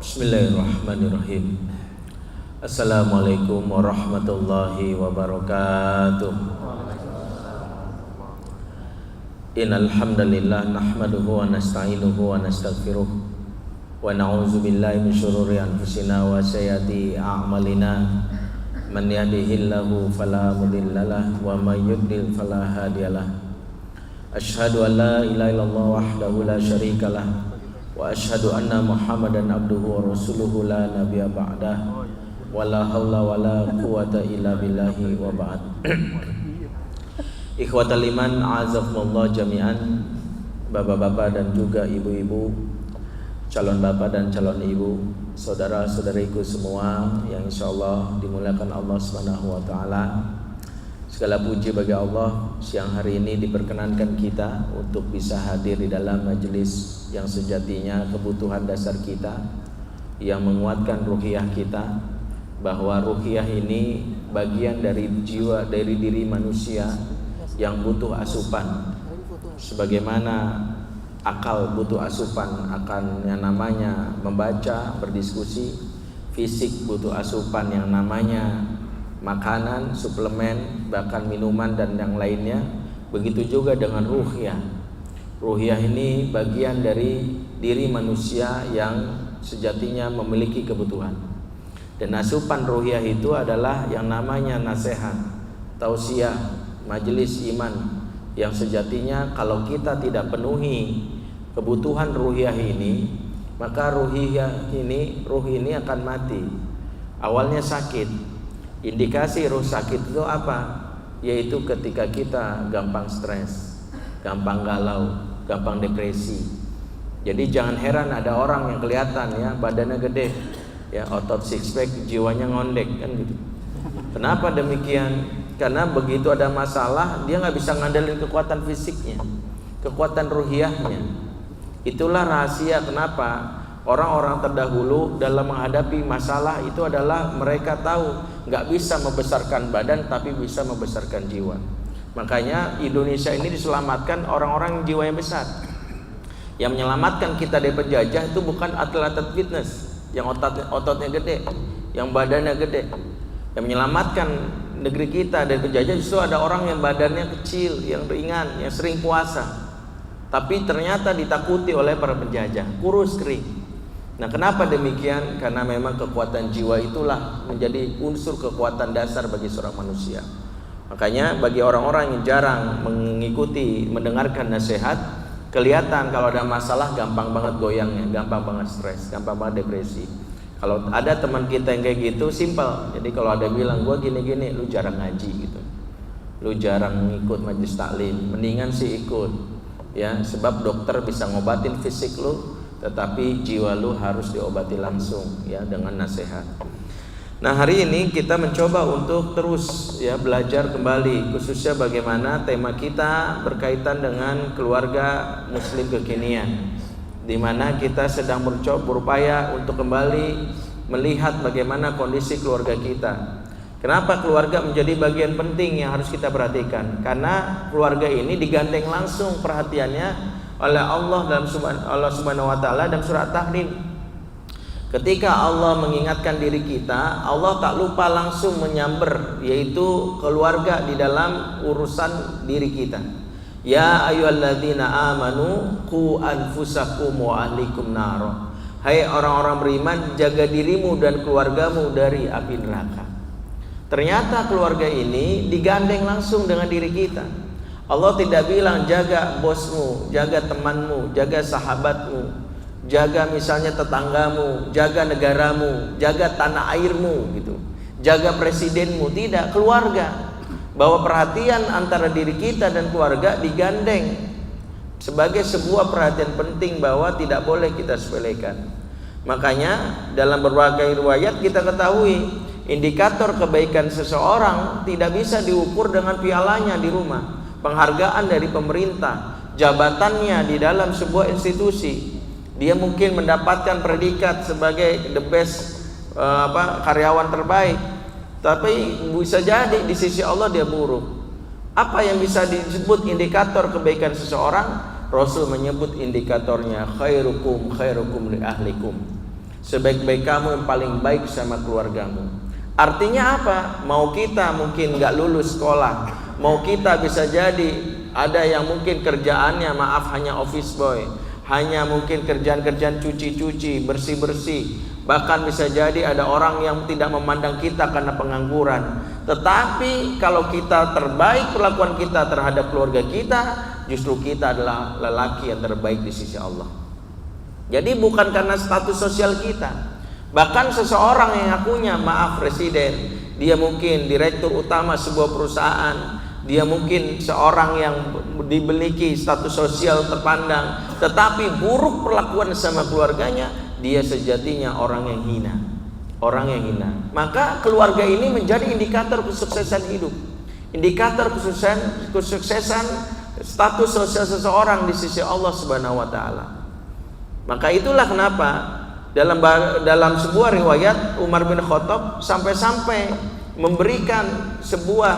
Bismillahirrahmanirrahim. Assalamualaikum warahmatullahi wabarakatuh. Innal hamdalillah nahmaduhu wa nasta'inuhu wa nastaghfiruh wa na'udzu billahi min syururi anfusina wa sayyiati a'malina. Man yahdihillahu fala mudhillalah wa may yudlil fala hadiyalah. Asyhadu an la ilaha illallah wahdahu la syarikalah wa asyhadu anna Muhammadan abduhu wa rasuluhu la nabiyya ba'dah wa la haula wa la quwata illa billahi wa ba'd. Ikhwatal iman, a'azakumullah jami'an. Bapak-bapak dan juga ibu-ibu, calon bapak dan calon ibu, saudara-saudariku semua yang insyaallah dimuliakan Allah Subhanahu wa taala. Segala puji bagi Allah, siang hari ini diperkenankan kita untuk bisa hadir di dalam majelis yang sejatinya kebutuhan dasar kita, yang menguatkan ruhiyah kita, bahwa ruhiyah ini bagian dari jiwa, dari diri manusia yang butuh asupan. Sebagaimana akal butuh asupan akan yang namanya membaca, berdiskusi, fisik butuh asupan yang namanya makanan, suplemen, bahkan minuman dan yang lainnya. Begitu juga dengan ruhiyah. Ruhiyah ini bagian dari diri manusia yang sejatinya memiliki kebutuhan. Dan asupan ruhiyah itu adalah yang namanya nasihat, tausiah, majelis iman, yang sejatinya kalau kita tidak penuhi kebutuhan ruhiyah ini, maka ruh ini akan mati. Awalnya sakit. Indikasi ruh sakit itu apa? Yaitu ketika kita gampang stres, gampang galau, gampang depresi. Jadi jangan heran ada orang yang kelihatan ya badannya gede, ya otot six pack, jiwanya ngondek kan gitu. Kenapa demikian? Karena begitu ada masalah dia nggak bisa ngandelin kekuatan fisiknya, kekuatan ruhiyahnya. Itulah rahasia kenapa orang-orang terdahulu dalam menghadapi masalah itu adalah mereka tahu nggak bisa membesarkan badan tapi bisa membesarkan jiwa. Makanya Indonesia ini diselamatkan orang-orang yang jiwanya besar. Yang menyelamatkan kita dari penjajah itu bukan atlet-atlet fitness yang ototnya gede, yang badannya gede. Yang menyelamatkan negeri kita dari penjajah justru ada orang yang badannya kecil, yang ringan, yang sering puasa, tapi ternyata ditakuti oleh para penjajah, kurus kering. Nah, kenapa demikian? Karena memang kekuatan jiwa itulah menjadi unsur kekuatan dasar bagi seorang manusia. Makanya bagi orang-orang yang jarang mengikuti, mendengarkan nasihat, kelihatan kalau ada masalah gampang banget goyangnya, gampang banget stres, gampang banget depresi. Kalau ada teman kita yang kayak gitu, simpel. Jadi kalau ada bilang gua gini-gini, lu jarang ngaji gitu, lu jarang ikut majelis taklim, mendingan sih ikut, ya, sebab dokter bisa ngobatin fisik lu, tetapi jiwa lu harus diobati langsung ya dengan nasihat. Nah, hari ini kita mencoba untuk terus ya belajar kembali, khususnya bagaimana tema kita berkaitan dengan keluarga muslim kekinian, di mana kita sedang berupaya untuk kembali melihat bagaimana kondisi keluarga kita. Kenapa keluarga menjadi bagian penting yang harus kita perhatikan? Karena keluarga ini digandeng langsung perhatiannya oleh Allah dalam Allah Subhanahu wa taala dalam surat Tahrim. Ketika Allah mengingatkan diri kita, Allah tak lupa langsung menyamber yaitu keluarga di dalam urusan diri kita. Ya ayyuhalladzina amanu qu anfusakum wa ahlikum nar. Hai orang-orang beriman, jaga dirimu dan keluargamu dari api neraka. Ternyata keluarga ini digandeng langsung dengan diri kita. Allah tidak bilang jaga bosmu, jaga temanmu, jaga sahabatmu, jaga misalnya tetanggamu, jaga negaramu, jaga tanah airmu gitu, jaga presidenmu. Tidak, keluarga. Bahwa perhatian antara diri kita dan keluarga digandeng sebagai sebuah perhatian penting bahwa tidak boleh kita sepelekan. Makanya dalam berbagai riwayat kita ketahui indikator kebaikan seseorang tidak bisa diukur dengan pialanya di rumah, penghargaan dari pemerintah, jabatannya di dalam sebuah institusi. Dia mungkin mendapatkan predikat sebagai the best karyawan terbaik, tapi bisa jadi di sisi Allah dia buruk. Apa yang bisa disebut indikator kebaikan seseorang? Rasul menyebut indikatornya khairukum khairukum li ahlikum. sebaik-baik kamu yang paling baik sama keluargamu. Artinya apa? Mau kita mungkin nggak lulus sekolah, mau kita bisa jadi ada yang mungkin kerjaannya maaf hanya office boy, hanya mungkin kerjaan-kerjaan cuci-cuci, bersih-bersih, bahkan bisa jadi ada orang yang tidak memandang kita karena pengangguran. Tetapi kalau kita terbaik perlakuan kita terhadap keluarga kita, justru kita adalah lelaki yang terbaik di sisi Allah. Jadi bukan karena status sosial kita. Bahkan seseorang yang ngakunya maaf presiden, dia mungkin direktur utama sebuah perusahaan, dia mungkin seorang yang dimiliki status sosial terpandang, tetapi buruk perlakuan sama keluarganya, dia sejatinya orang yang hina. Orang yang hina. Maka keluarga ini menjadi indikator kesuksesan hidup, indikator kesuksesan status sosial seseorang di sisi Allah Subhanahu wa taala. Maka itulah kenapa dalam sebuah riwayat Umar bin Khattab sampai-sampai memberikan sebuah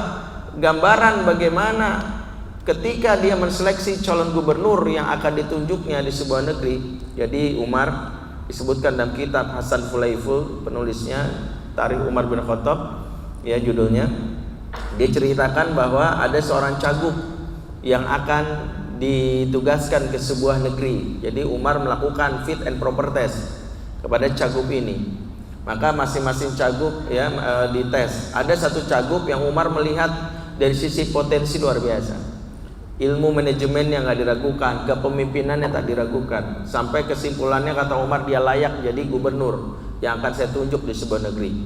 gambaran bagaimana ketika dia menseleksi calon gubernur yang akan ditunjuknya di sebuah negeri. Jadi Umar disebutkan dalam kitab Hasan Fulaiful, penulisnya Tarikh Umar bin Khattab, ya judulnya. Dia ceritakan bahwa ada seorang cagup yang akan ditugaskan ke sebuah negeri. Jadi Umar melakukan fit and proper test kepada cagup ini. Maka masing-masing cagup ya dites. Ada satu cagup yang Umar melihat dari sisi potensi luar biasa, ilmu manajemen yang nggak diragukan, kepemimpinan yang tak diragukan. Sampai kesimpulannya kata Umar, dia layak jadi gubernur yang akan saya tunjuk di sebuah negeri.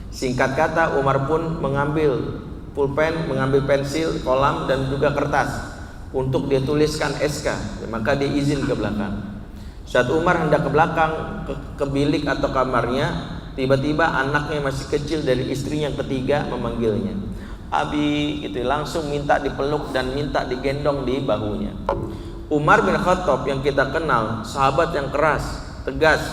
Singkat kata, Umar pun mengambil pulpen, mengambil pensil, kolam dan juga kertas untuk dia tuliskan SK. Maka dia izin ke belakang. Saat Umar hendak ke belakang ke bilik atau kamarnya, tiba-tiba anaknya masih kecil dari istrinya yang ketiga memanggilnya. Abi gitu, langsung minta dipeluk dan minta digendong di bahunya. Umar bin Khattab yang kita kenal sahabat yang keras, tegas.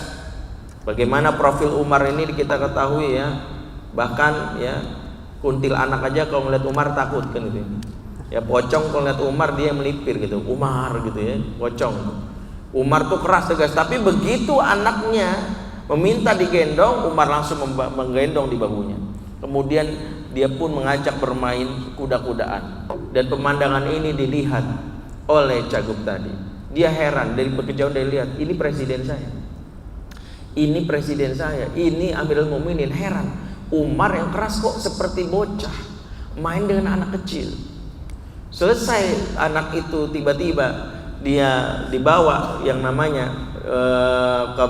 Bagaimana profil Umar ini kita ketahui ya. Bahkan ya kuntil anak aja kalau melihat Umar takut kan gitu. Ya pocong kalau lihat Umar dia melipir gitu, Umar gitu ya, pocong. Umar tuh keras tegas, tapi begitu anaknya meminta digendong, Umar langsung menggendong di bahunya. Kemudian dia pun mengajak bermain kuda-kudaan, dan pemandangan ini dilihat oleh cagup tadi. Dia heran, dari berkejauhan dia lihat, ini presiden saya, ini presiden saya, ini Amirul Mukminin. Heran, Umar yang keras kok seperti bocah main dengan anak kecil. Selesai anak itu tiba-tiba dia dibawa yang namanya ke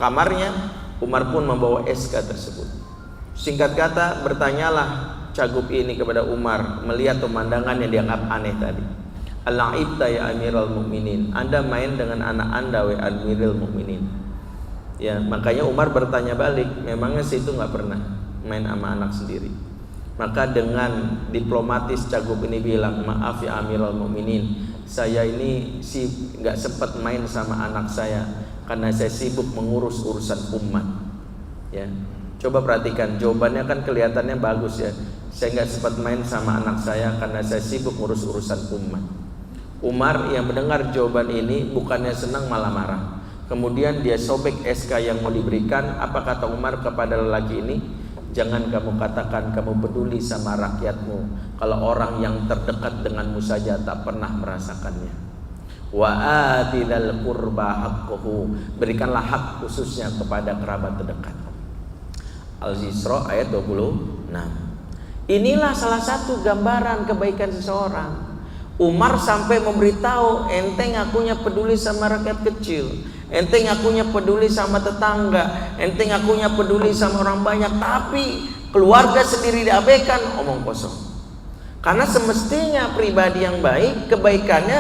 kamarnya. Umar pun membawa SK tersebut. Singkat kata, bertanyalah cagup ini kepada Umar melihat pemandangan yang dianggap aneh tadi. Al-aibta ya Amirul Mukminin, Anda main dengan anak Anda wa Amirul Mukminin. Ya, makanya Umar bertanya balik, memangnya situ nggak pernah main sama anak sendiri? Maka dengan diplomatis cagup ini bilang, maaf ya Amirul Mukminin, saya ini nggak sempat main sama anak saya karena saya sibuk mengurus urusan umat. Ya, coba perhatikan jawabannya kan kelihatannya bagus ya. Saya nggak sempat main sama anak saya karena saya sibuk ngurus urusan umat. Umar yang mendengar jawaban ini bukannya senang malah marah. Kemudian dia sobek SK yang mau diberikan. Apa kata Umar kepada lelaki ini? Jangan kamu katakan kamu peduli sama rakyatmu kalau orang yang terdekat denganmu saja tak pernah merasakannya. Wa atidal qurba haqqahu, berikanlah hak khususnya kepada kerabat terdekat. Al-Isra ayat 26. Inilah salah satu gambaran kebaikan seseorang. Umar sampai memberitahu, ente ngakunya peduli sama rakyat kecil, ente ngakunya peduli sama tetangga, ente ngakunya peduli sama orang banyak, tapi keluarga sendiri diabaikan, omong kosong. Karena semestinya pribadi yang baik, kebaikannya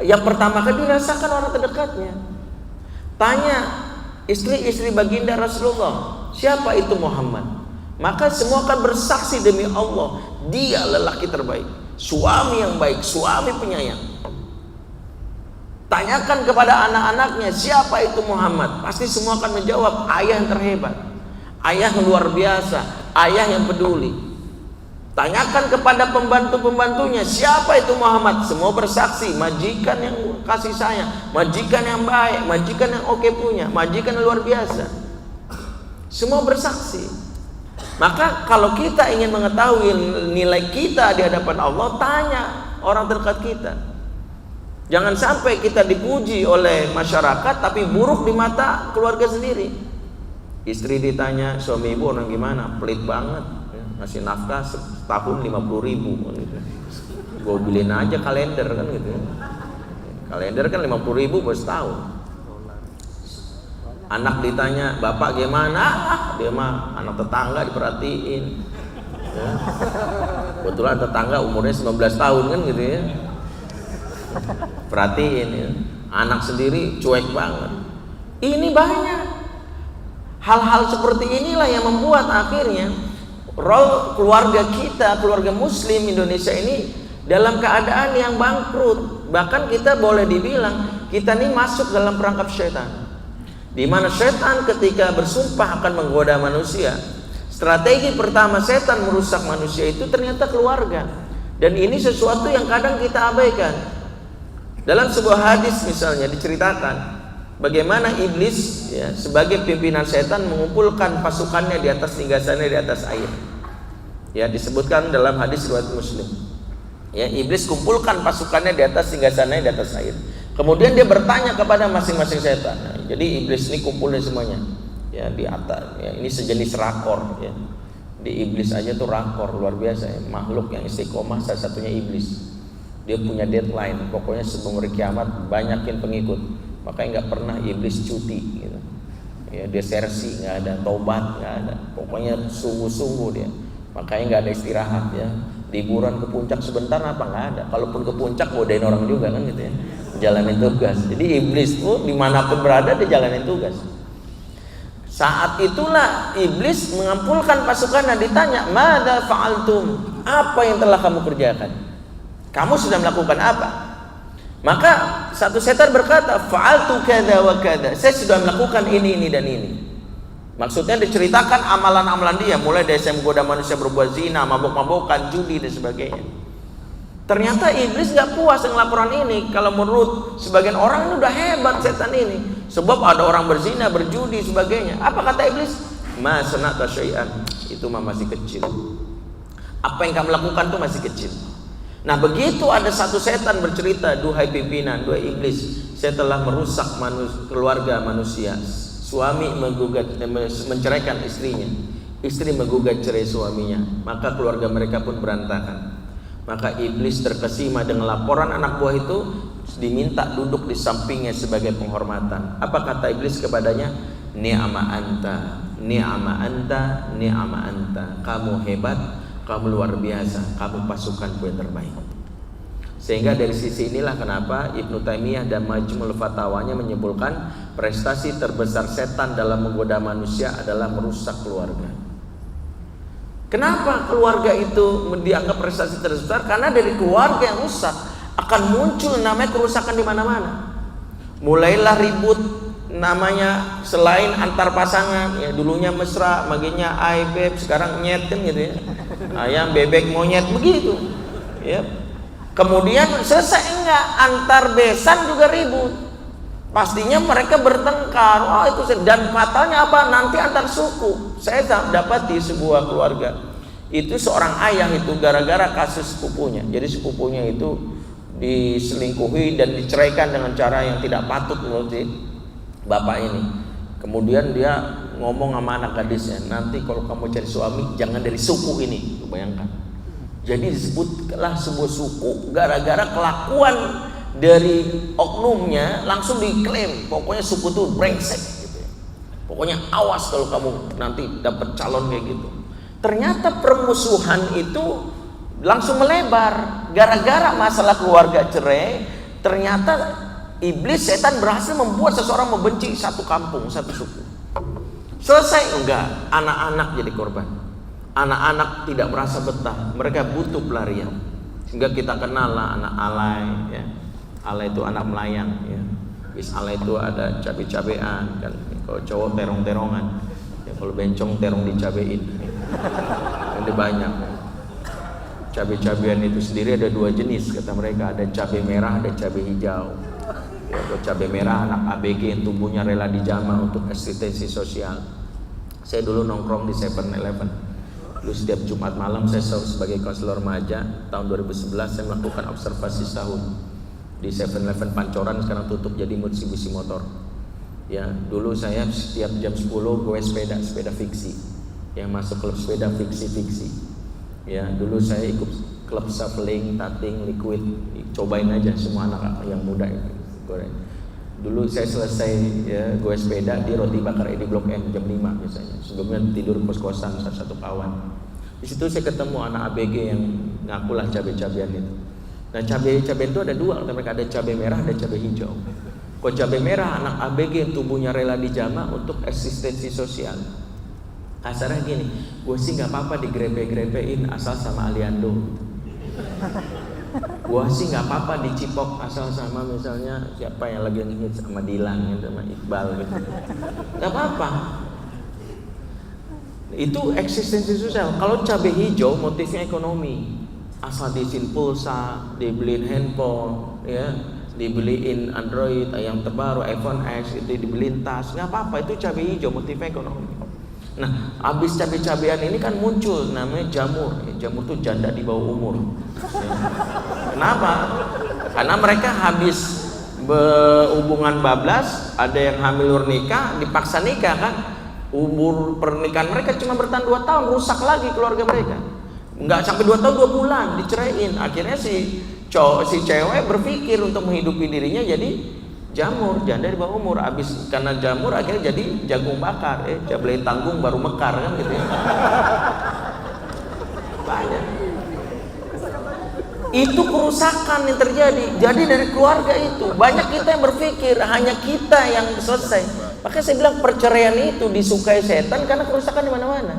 yang pertama kali dirasakan orang terdekatnya. Tanya istri-istri baginda Rasulullah, siapa itu Muhammad? Maka semua akan bersaksi demi Allah, dia lelaki terbaik, suami yang baik, suami penyayang. Tanyakan kepada anak-anaknya, siapa itu Muhammad? Pasti semua akan menjawab, ayah yang terhebat, ayah yang luar biasa, ayah yang peduli. Tanyakan kepada pembantu-pembantunya, siapa itu Muhammad? Semua bersaksi, majikan yang kasih sayang, majikan yang baik, majikan yang oke punya, majikan yang luar biasa. Semua bersaksi. Maka kalau kita ingin mengetahui nilai kita di hadapan Allah, tanya orang terdekat kita. Jangan sampai kita dipuji oleh masyarakat tapi buruk di mata keluarga sendiri. Istri ditanya, suami ibu orang gimana? Pelit banget, ngasih nafkah setahun 50.000 gitu. Gue beliin aja kalender kan gitu. Kalender kan 50.000 buat setahun. Anak ditanya, bapak gimana? Dia mah anak tetangga diperhatiin. Ya. Kebetulan tetangga umurnya 19 tahun kan gitu ya. Perhatiin ya. Anak sendiri cuek banget. Ini banyak. Hal-hal seperti inilah yang membuat akhirnya role keluarga kita, keluarga muslim Indonesia ini dalam keadaan yang bangkrut. Bahkan kita boleh dibilang kita ini masuk dalam perangkap syaitan. Di mana setan ketika bersumpah akan menggoda manusia, strategi pertama setan merusak manusia itu ternyata keluarga. Dan ini sesuatu yang kadang kita abaikan. Dalam sebuah hadis misalnya diceritakan bagaimana iblis ya, sebagai pimpinan setan mengumpulkan pasukannya di atas singgasananya di atas air. Ya, disebutkan dalam hadis riwayat Muslim. Ya, iblis kumpulkan pasukannya di atas singgasananya di atas air. Kemudian dia bertanya kepada masing-masing setan. Nah, jadi iblis ini kumpulin semuanya ya di atas. Ya, ini sejenis rakor. Ya. Di iblis aja tuh rakor luar biasa. Ya. Makhluk yang istiqomah salah satunya iblis. Dia punya deadline. Pokoknya sebelum hari kiamat banyakin pengikut. Makanya nggak pernah iblis cuti. Gitu. Ya, desersi nggak ada, tobat nggak ada. Pokoknya sungguh-sungguh dia. Makanya nggak ada istirahat ya. Liburan ke puncak sebentar apa nggak ada. Kalaupun ke puncak godain orang juga kan gitu ya. Jalanin tugas. Jadi iblis tuh dimanapun berada dia jalanin tugas. Saat itulah iblis mengumpulkan pasukannya, ditanya, "Madza fa'altum?" Apa yang telah kamu kerjakan? Kamu sudah melakukan apa? Maka satu setan berkata, "Fa'altu kadza wa kadza." Saya sudah melakukan ini dan ini. Maksudnya diceritakan amalan-amalan dia, mulai dari saya menggoda manusia berbuat zina, mabuk-mabukan, judi dan sebagainya. Ternyata iblis gak puas dengan laporan ini. Kalau menurut sebagian orang ini udah hebat setan ini. Sebab ada orang berzina, berjudi, sebagainya. Apa kata iblis? Ma sana'ta syai'an. Itu mah masih kecil. Apa yang kamu lakukan tuh masih kecil. Nah begitu ada satu setan bercerita, duhai pimpinan, duhai iblis, saya telah merusak keluarga manusia. Suami menggugat, menceraikan istrinya. Istri menggugat cerai suaminya. Maka keluarga mereka pun berantakan. Maka iblis terkesima dengan laporan anak buah itu, diminta duduk di sampingnya sebagai penghormatan. Apa kata iblis kepadanya? Ni'ma anta, ni'ma anta, ni'ma anta. Kamu hebat, kamu luar biasa, kamu pasukanku yang terbaik. Sehingga dari sisi inilah kenapa Ibnu Taimiyah dan Majmu'ul Fatawanya menyimpulkan prestasi terbesar setan dalam menggoda manusia adalah merusak keluarga. Kenapa keluarga itu dianggap prestasi terbesar? Karena dari keluarga yang rusak akan muncul namanya kerusakan di mana-mana. Mulailah ribut namanya selain antar pasangan, ya dulunya mesra, maginya ai beb, sekarang nyet kan gitu ya. Ayam bebek monyet begitu. Ya. Kemudian selesai enggak antar besan juga ribut. Pastinya mereka bertengkar. Oh itu dan fatalnya apa? Nanti antar suku. Saya dapat di sebuah keluarga. Itu seorang ayah itu gara-gara kasus sepupunya. Jadi sepupunya itu diselingkuhi dan diceraikan dengan cara yang tidak patut menurut bapak ini. Kemudian dia ngomong sama anak gadisnya, nanti kalau kamu cari suami jangan dari suku ini. Bayangkan. Jadi disebutlah sebuah suku gara-gara kelakuan dari oknumnya langsung diklaim. Pokoknya suku itu brengsek gitu ya. Pokoknya awas kalau kamu nanti dapat calon kayak gitu. Ternyata permusuhan itu langsung melebar gara-gara masalah keluarga cerai. Ternyata iblis setan berhasil membuat seseorang membenci satu kampung, satu suku. Selesai enggak, anak-anak jadi korban. Anak-anak tidak merasa betah, mereka butuh pelarian. Sehingga kita kenal lah anak alay ya. Alay itu anak melayang ya. Bis alay itu ada cabe-cabean kan. Kalau cowok terong-terongan. Ya, kalau bencong terong dicabein. Ada banyak. Cabe-cabean itu sendiri ada dua jenis kata mereka, ada cabe merah, ada cabe hijau. Ya, kalau cabe merah anak ABG yang tubuhnya rela dijamah untuk eksistensi sosial. Saya dulu nongkrong di 7-Eleven. Dulu setiap Jumat malam saya sebagai konselor remaja tahun 2011 saya melakukan observasi setahun di 7-Eleven Pancoran, sekarang tutup jadi Mitsubishi Motor. Ya, dulu saya setiap jam 10 gue sepeda fiksi. Yang masuk klub sepeda fiksi. Ya, dulu saya ikut klub shuffling, tating, liquid. Cobain aja semua anak yang muda itu. Dulu saya selesai ya, gue sepeda di Roti Bakar di Blok M jam 5 biasanya. Sebelumnya tidur kos-kosan satu kawan. Di situ saya ketemu anak ABG yang ngakulah cabai-cabean itu. Nah, cabai-cabean itu ada dua, mereka ada cabai merah, ada cabai hijau. Kalau cabai merah, anak ABG yang tubuhnya rela dijama untuk eksistensi sosial. Kasarnya gini, gue sih nggak apa-apa digrepe-grepein asal sama Aliando. Gue sih nggak apa-apa dicipok asal sama misalnya siapa yang lagi ngehits sama Dilan, sama Iqbal gitu. Nggak apa-apa. Itu eksistensi sosial. Kalau cabai hijau motifnya ekonomi, asal diisiin pulsa, dibeliin handphone, ya, dibeliin Android yang terbaru, iPhone X, itu dibeliin tas, nggak apa-apa, itu cabai hijau motifnya ekonomi. Nah, habis cabai-cabean ini kan muncul namanya jamur. Jamur tuh janda di bawah umur. Ya. Kenapa? Karena mereka habis berhubungan bablas, ada yang hamil luar nikah, dipaksa nikah kan. Umur pernikahan mereka cuma bertahan 2 tahun, rusak lagi keluarga mereka. Enggak sampai 2 tahun 2 bulan diceraiin. Akhirnya si cewek berpikir untuk menghidupi dirinya jadi jamur, janda di bawah umur. Habis karena jamur akhirnya jadi jagung bakar. Cabai tanggung baru mekar kan gitu ya. Banyak. Itu kerusakan yang terjadi. Jadi dari keluarga itu banyak kita yang berpikir hanya kita yang selesai. Makanya saya bilang perceraian itu disukai setan karena kerusakan di mana-mana.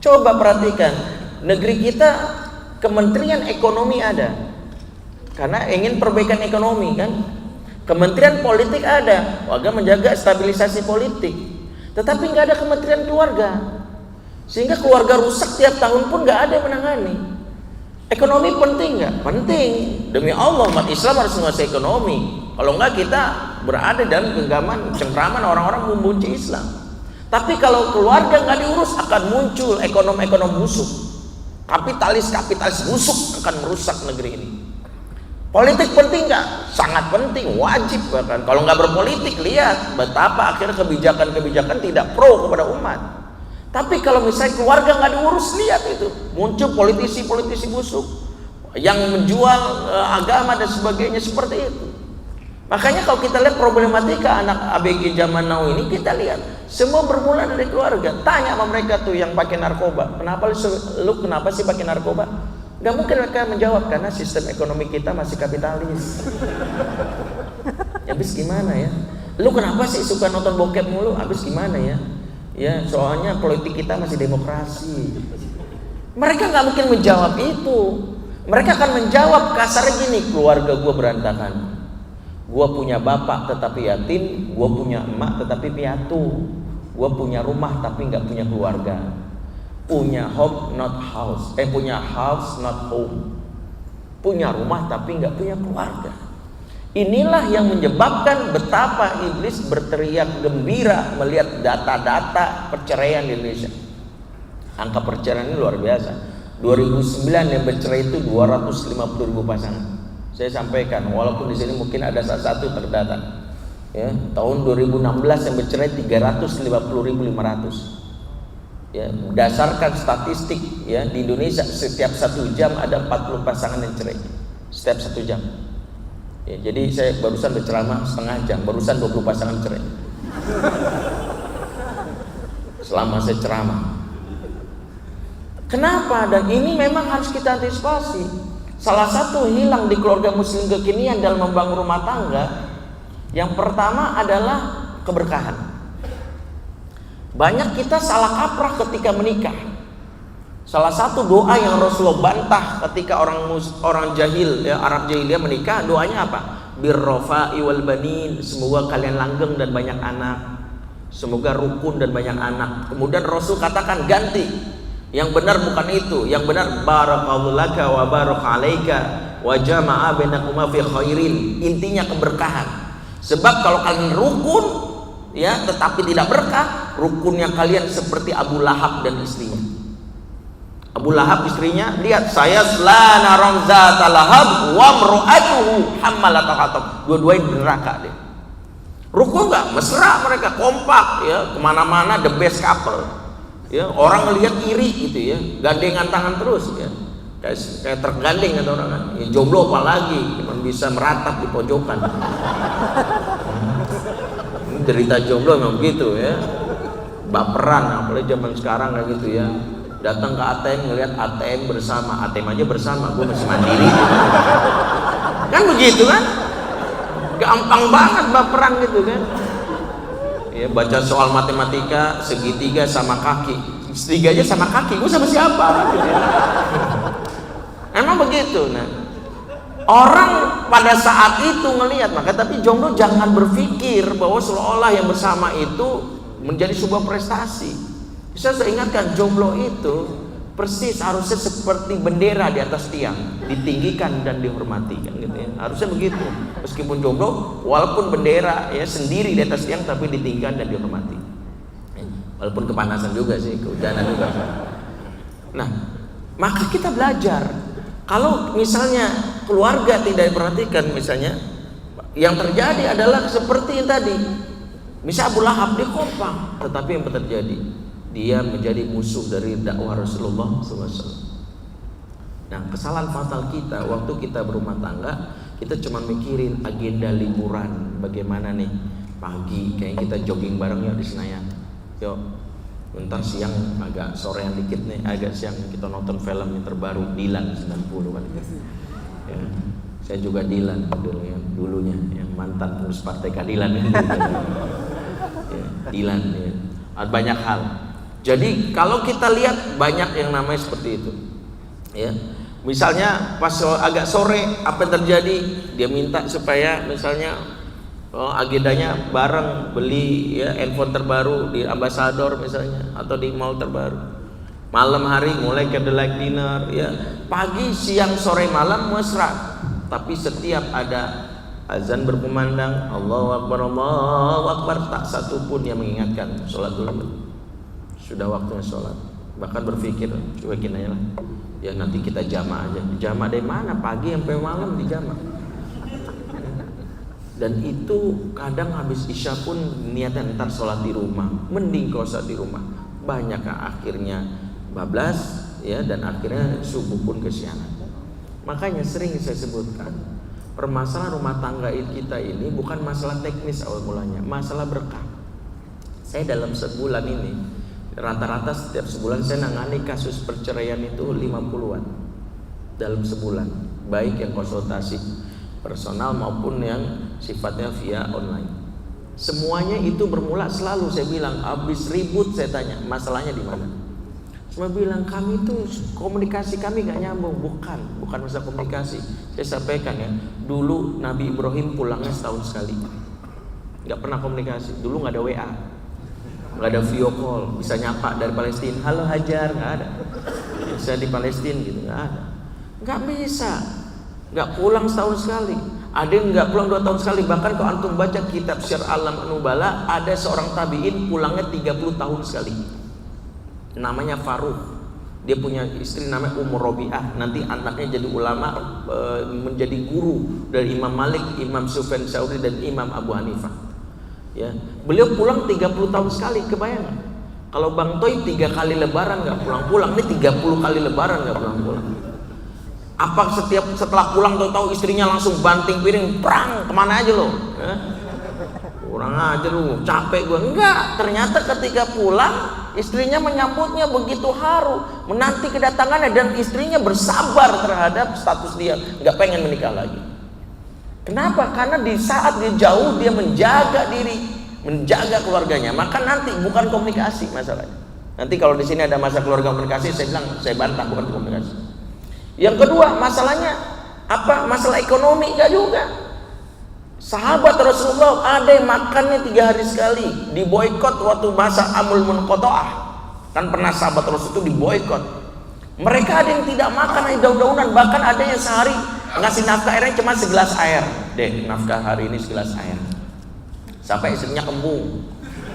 Coba perhatikan, negeri kita Kementerian Ekonomi ada karena ingin perbaikan ekonomi kan. Kementerian Politik ada, agar menjaga stabilisasi politik. Tetapi nggak ada Kementerian Keluarga, sehingga keluarga rusak tiap tahun pun nggak ada yang menangani. Ekonomi penting nggak? Penting. Demi Allah, umat Islam harus menguasai ekonomi. Kalau nggak kita berada dalam genggaman cengkraman orang-orang membenci Islam. Tapi kalau keluarga nggak diurus akan muncul ekonom-ekonom busuk, kapitalis busuk akan merusak negeri ini. Politik penting nggak? Sangat penting, wajib bahkan. Kalau nggak berpolitik, lihat betapa akhirnya kebijakan-kebijakan tidak pro kepada umat. Tapi kalau misalnya keluarga nggak diurus, lihat itu muncul politisi-politisi busuk yang menjual agama dan sebagainya seperti itu. Makanya kalau kita lihat problematika anak ABG zaman now ini, kita lihat semua bermula dari keluarga. Tanya sama mereka tuh yang pakai narkoba, kenapa sih pakai narkoba? Gak mungkin mereka menjawab karena sistem ekonomi kita masih kapitalis. Ya habis gimana ya? Lu kenapa sih suka nonton bokep mulu? Habis gimana ya? Ya soalnya politik kita masih demokrasi. Mereka gak mungkin menjawab itu. Mereka akan menjawab kasarnya gini, keluarga gue berantakan. Gue punya bapak tetapi yatim, gue punya emak tetapi piatu. Gue punya rumah tapi gak punya keluarga. Punya home not house, punya house not home. Punya rumah tapi nggak punya keluarga. Inilah yang menyebabkan betapa iblis berteriak gembira melihat data-data perceraian di Indonesia. Angka perceraian ini luar biasa. 2009 yang bercerai itu 250.000 pasangan. Saya sampaikan, walaupun di sini mungkin ada salah satu terdata. Ya, tahun 2016 yang bercerai 350.500. Ya, berdasarkan statistik ya di Indonesia setiap 1 jam ada 40 pasangan yang cerai setiap 1 jam. Ya, jadi saya barusan berceramah setengah jam, barusan 20 pasangan cerai. Selama saya ceramah. Kenapa? Dan ini memang harus kita antisipasi. Salah satu hilang di keluarga muslim kekinian dalam membangun rumah tangga, yang pertama adalah keberkahan. Banyak kita salah kaprah ketika menikah. Salah satu doa yang Rasulullah bantah ketika orang jahil ya, Arab jahiliyah menikah, doanya apa? Birrofa'i wal banin, semoga kalian langgeng dan banyak anak. Semoga rukun dan banyak anak. Kemudian Rasul katakan ganti. Yang benar bukan itu. Yang benar barakallahu laka wa baraka alaika wa jama'a bainakuma fi khairin. Intinya keberkahan. Sebab kalau kalian rukun, ya, tetapi tidak berkah, rukunnya kalian seperti Abu Lahab dan istrinya. Abu Lahab istrinya, lihat, saya la narong zata lahab wa mru'atuhu hammalatal hatab. Dua-duanya di neraka deh. Rukun enggak? Mesra mereka, kompak ya, kemana-mana the best couple. Ya, orang ngelihat iri gitu ya, gandengan tangan terus ya. Kayak tergandeng kata orang kan. Ya, jomblo apalagi, cuma bisa meratap di pojokan. Cerita jomblo memang begitu ya. Baperan, apalagi zaman sekarang kayak gitu ya. Datang ke ATM ngelihat ATM bersama, ATM aja bersama, gue masih mandiri. Kan begitu kan? Gampang banget baperan gitu kan. Ya, baca soal matematika segitiga sama kaki, setiganya sama kaki, gue sama siapa? Emang begitu. Nah, orang pada saat itu ngelihat, maka tapi jomblo jangan berpikir bahwa seolah-olah yang bersama itu menjadi sebuah prestasi. Bisa saya ingatkan, jomblo itu persis harusnya seperti bendera di atas tiang, ditinggikan dan dihormati kan gitu ya. Harusnya begitu. Meskipun jomblo, walaupun bendera ya sendiri di atas tiang tapi ditinggikan dan dihormati. Walaupun kepanasan juga sih, kehujanan juga. Nah, maka kita belajar. Kalau misalnya keluarga tidak diperhatikan, misalnya yang terjadi adalah seperti yang tadi. Misal Abu Lahab dia kompak, tetapi yang terjadi dia menjadi musuh dari dakwah Rasulullah SAW. Nah, kesalahan fatal kita waktu kita berumah tangga, kita cuma mikirin agenda liburan, bagaimana nih pagi kayak kita jogging bareng yuk di Senayan, yuk bentar siang agak sorean dikit nih, agak siang kita nonton film yang terbaru Dilan 90 kan ya, saya juga Dilan dulu ya, dulunya yang mantan pengurus partai keadilan itu ya, Dilan ya. Ada banyak hal. Jadi kalau kita lihat banyak yang namanya seperti itu ya. Misalnya pas agak sore apa yang terjadi, dia minta supaya misalnya agendanya bareng beli ya handphone terbaru di Ambassador misalnya atau di mall terbaru. Malam hari mulai candlelight dinner ya, pagi siang sore malam mesra. Tapi setiap ada azan berkumandang Allahu Akbar, tak satu pun yang mengingatkan sholat dulu. Sudah waktunya sholat. Bahkan berpikir cuekin aja lah. Ya nanti kita jamaah aja. Jamaah dari mana? Pagi sampai malam di jamaah. Dan itu kadang habis isya pun niatan ntar sholat di rumah. Mending kalau sholat di rumah. Banyak yang akhirnya bablas ya, dan akhirnya subuh pun kesiangan. Makanya sering saya sebutkan, permasalahan rumah tangga kita ini bukan masalah teknis awal mulanya, masalah berkah. Saya dalam sebulan ini rata-rata setiap sebulan saya nangani kasus perceraian itu 50-an dalam sebulan, baik yang konsultasi personal maupun yang sifatnya via online. Semuanya itu bermula selalu saya bilang habis ribut saya tanya masalahnya di mana. Semua bilang kami tuh komunikasi kami gak nyambung. Bukan masalah komunikasi. Saya sampaikan ya, dulu Nabi Ibrahim pulangnya setahun sekali, gak pernah komunikasi. Dulu gak ada WA, gak ada video call, bisa nyapa dari Palestina, halo Hajar, gak ada. Bisa di Palestina gitu, gak ada. Gak bisa, gak pulang setahun sekali. Ada yang gak pulang 2 tahun sekali. Bahkan kalau antum baca kitab Syiar Alam Nubala, ada seorang tabi'in pulangnya 30 tahun sekali, namanya Faruq. Dia punya istri namanya Rabi'ah. Nanti anaknya jadi ulama, menjadi guru dari Imam Malik, Imam Sufyan Tsauri dan Imam Abu Hanifah. Ya, beliau pulang 30 tahun sekali. Kebayang? Kalau Bang Toy 3 kali lebaran nggak pulang-pulang, ini 30 kali lebaran nggak pulang-pulang. Apa setelah pulang tahu istrinya langsung banting piring, perang kemana aja lo? Ya? Kurang aja lu, capek gue. Enggak, ternyata ketika pulang istrinya menyambutnya begitu haru, menanti kedatangannya, dan istrinya bersabar terhadap status dia nggak pengen menikah lagi. Kenapa? Karena di saat dia jauh dia menjaga diri, menjaga keluarganya. Maka nanti bukan komunikasi masalahnya. Nanti kalau di sini ada masalah keluarga komunikasi, saya bilang saya bantah, bukan komunikasi. Yang kedua masalahnya apa? Masalah ekonomi enggak juga. Sahabat Rasulullah ada yang makannya 3 hari sekali, diboikot waktu masa Amul Munqata'ah. Kan pernah sahabat Rasul itu diboikot. Mereka ada yang tidak makan hanya daun-daunan, bahkan ada yang sehari ngasih nafkah airnya cuma segelas air. Deh, nafkah hari ini segelas air. Sampai istrinya kembung.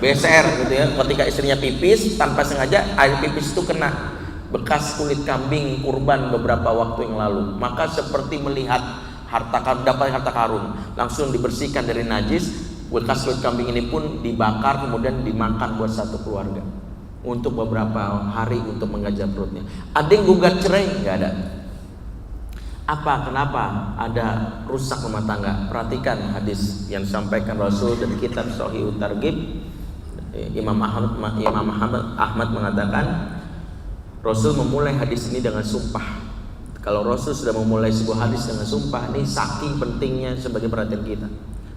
BSR gitu ya. Ketika istrinya pipis tanpa sengaja air pipis itu kena bekas kulit kambing kurban beberapa waktu yang lalu, maka seperti melihat dapat harta karun, langsung dibersihkan dari najis. Bekas kulit kambing ini pun dibakar kemudian dimakan buat satu keluarga untuk beberapa hari untuk mengajar perutnya. Ada yang gugat cerai? Nggak ada. Apa? Kenapa? Ada rusak rumah tangga. Perhatikan hadis yang disampaikan Rasul dari kitab Shahihut Targhib. Imam Ahmad mengatakan, Rasul memulai hadis ini dengan sumpah. Kalau Rasul sudah memulai sebuah hadis dengan sumpah, ini saking pentingnya sebagai perhatian kita.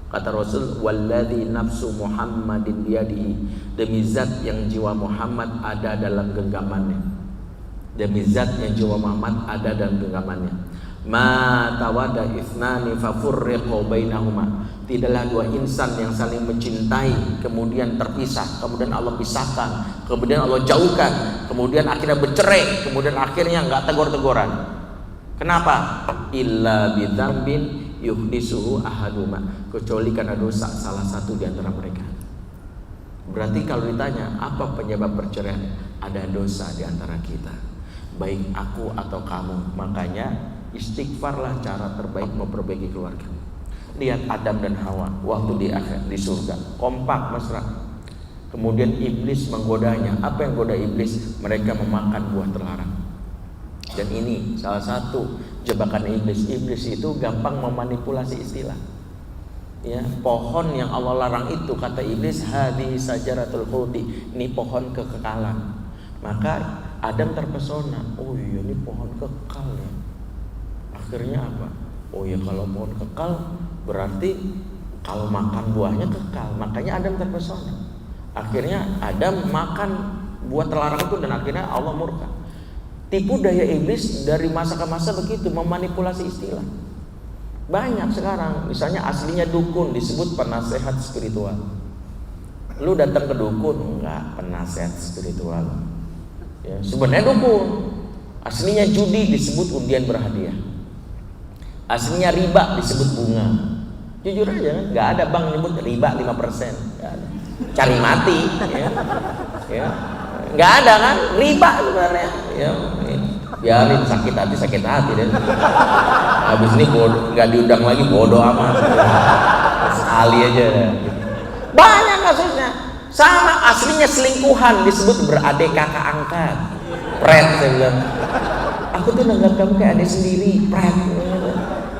Kata Rasul, walladzi nafsu Muhammadin biyadihi, demi zat yang jiwa Muhammad ada dalam genggamannya. Demi zat yang jiwa Muhammad ada dalam genggamannya. Ma tawada ithnani fafurriqu bainahuma. Tidaklah dua insan yang saling mencintai kemudian terpisah, kemudian Allah pisahkan, kemudian Allah jauhkan, kemudian akhirnya bercerai, kemudian akhirnya enggak tegur-teguran. Kenapa? Illa bidzambin yuhdisuhu ahaduma, kecuali karena dosa salah satu di antara mereka. Berarti kalau ditanya apa penyebab perceraian, ada dosa di antara kita, baik aku atau kamu. Makanya istighfarlah cara terbaik memperbaiki keluarga. Lihat Adam dan Hawa waktu di surga, kompak mesra. Kemudian iblis menggodanya. Apa yang goda iblis? Mereka memakan buah terlarang. Dan ini salah satu jebakan iblis. Iblis itu gampang memanipulasi istilah. Ya, pohon yang Allah larang itu, kata iblis, hadhi sajaratul khuldi, ini pohon kekekalan. Maka Adam terpesona. Oh iya, ini pohon kekal ya. Akhirnya apa? Oh ya, kalau pohon kekal berarti kalau makan buahnya kekal. Makanya Adam terpesona. Akhirnya Adam makan buah terlarang itu dan akhirnya Allah murka. Tipu daya iblis dari masa ke masa begitu, memanipulasi istilah. Banyak sekarang, misalnya aslinya dukun disebut penasehat spiritual. Lu datang ke dukun, enggak, penasehat spiritual. Ya, sebenarnya dukun. Aslinya judi disebut undian berhadiah. Aslinya riba disebut bunga. Jujur aja, enggak ada bank nyebut riba 5%. Enggak ada. Cari mati, ya. Ya. Nggak ada kan, riba sebenarnya ya, biarin sakit hati deh. Habis ini nggak diundang lagi, bodoh amat sekali aja deh. Banyak kasusnya. Sama aslinya selingkuhan disebut beradik kakak angkat, pret. Saya bilang, aku tuh nanggap kamu kayak adik sendiri, pret.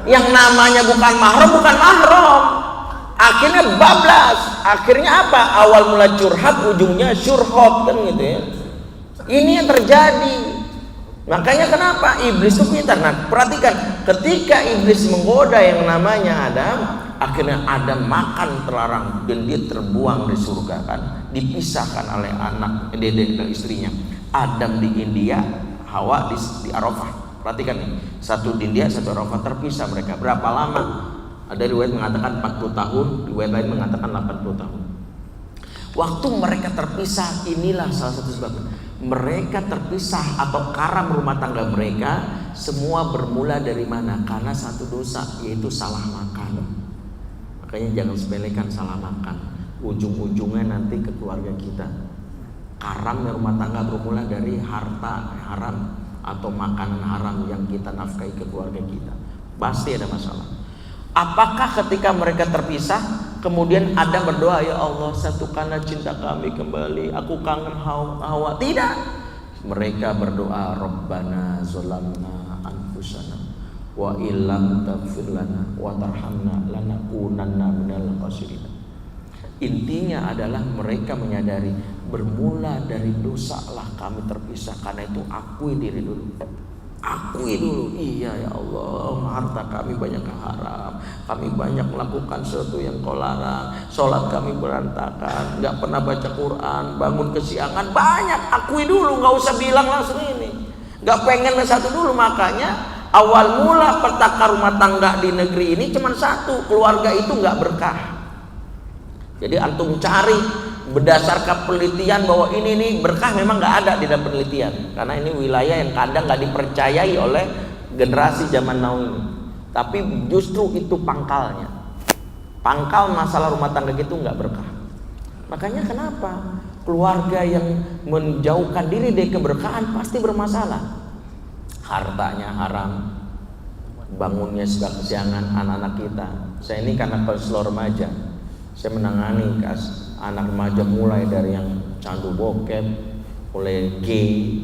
Yang namanya bukan mahram, akhirnya bablas. Akhirnya apa? Awal mula curhat, ujungnya syurhot, kan gitu ya. Ini yang terjadi. Makanya kenapa iblis itu pintar. Nah, perhatikan, ketika iblis menggoda yang namanya Adam, akhirnya Adam makan terlarang dan dia terbuang di surga kan, dipisahkan oleh anak dedek dan istrinya. Adam di India, Hawa di Arafah. Perhatikan nih, satu di India, satu Arafah, terpisah mereka. Berapa lama? Ada riwayat mengatakan 40 tahun, riwayat lain mengatakan 80 tahun. Waktu mereka terpisah, inilah salah satu sebabnya. Mereka terpisah atau karam rumah tangga mereka semua bermula dari mana? Karena satu dosa, yaitu salah makan. Makanya jangan sepelekan salah makan. Ujung-ujungnya nanti ke keluarga kita. Karam rumah tangga bermula dari harta haram atau makanan haram yang kita nafkahi ke keluarga kita. Pasti ada masalah. Apakah ketika mereka terpisah kemudian Adam berdoa, ya Allah satukanlah cinta kami kembali, aku kangen Hawa? Tidak. Mereka berdoa, Rabbana zolamna anfusana wa illam taghfir lana wa tarhamna lanakunanna minal khasirin. Intinya adalah mereka menyadari bermula dari dosa lah kami terpisah. Karena itu akui diri dulu. Akui dulu, iya ya Allah, harta kami banyak haram, kami banyak melakukan sesuatu yang kau larang, sholat kami berantakan, nggak pernah baca Quran, bangun kesiangan, banyak. Akui dulu, nggak usah bilang langsung ini, nggak pengen satu dulu. Makanya awal mula petaka rumah tangga di negeri ini cuma satu, keluarga itu nggak berkah. Jadi antum cari berdasarkan penelitian bahwa ini nih berkah, memang nggak ada di dalam penelitian, karena ini wilayah yang kadang nggak dipercayai oleh generasi zaman now ini. Tapi justru itu pangkalnya, pangkal masalah rumah tangga itu nggak berkah. Makanya kenapa keluarga yang menjauhkan diri dari keberkahan pasti bermasalah. Hartanya haram, bangunnya suka kesiangan anak-anak kita. Saya ini karena konselor remaja, saya menangani anak remaja mulai dari yang candu bokep, mulai gay,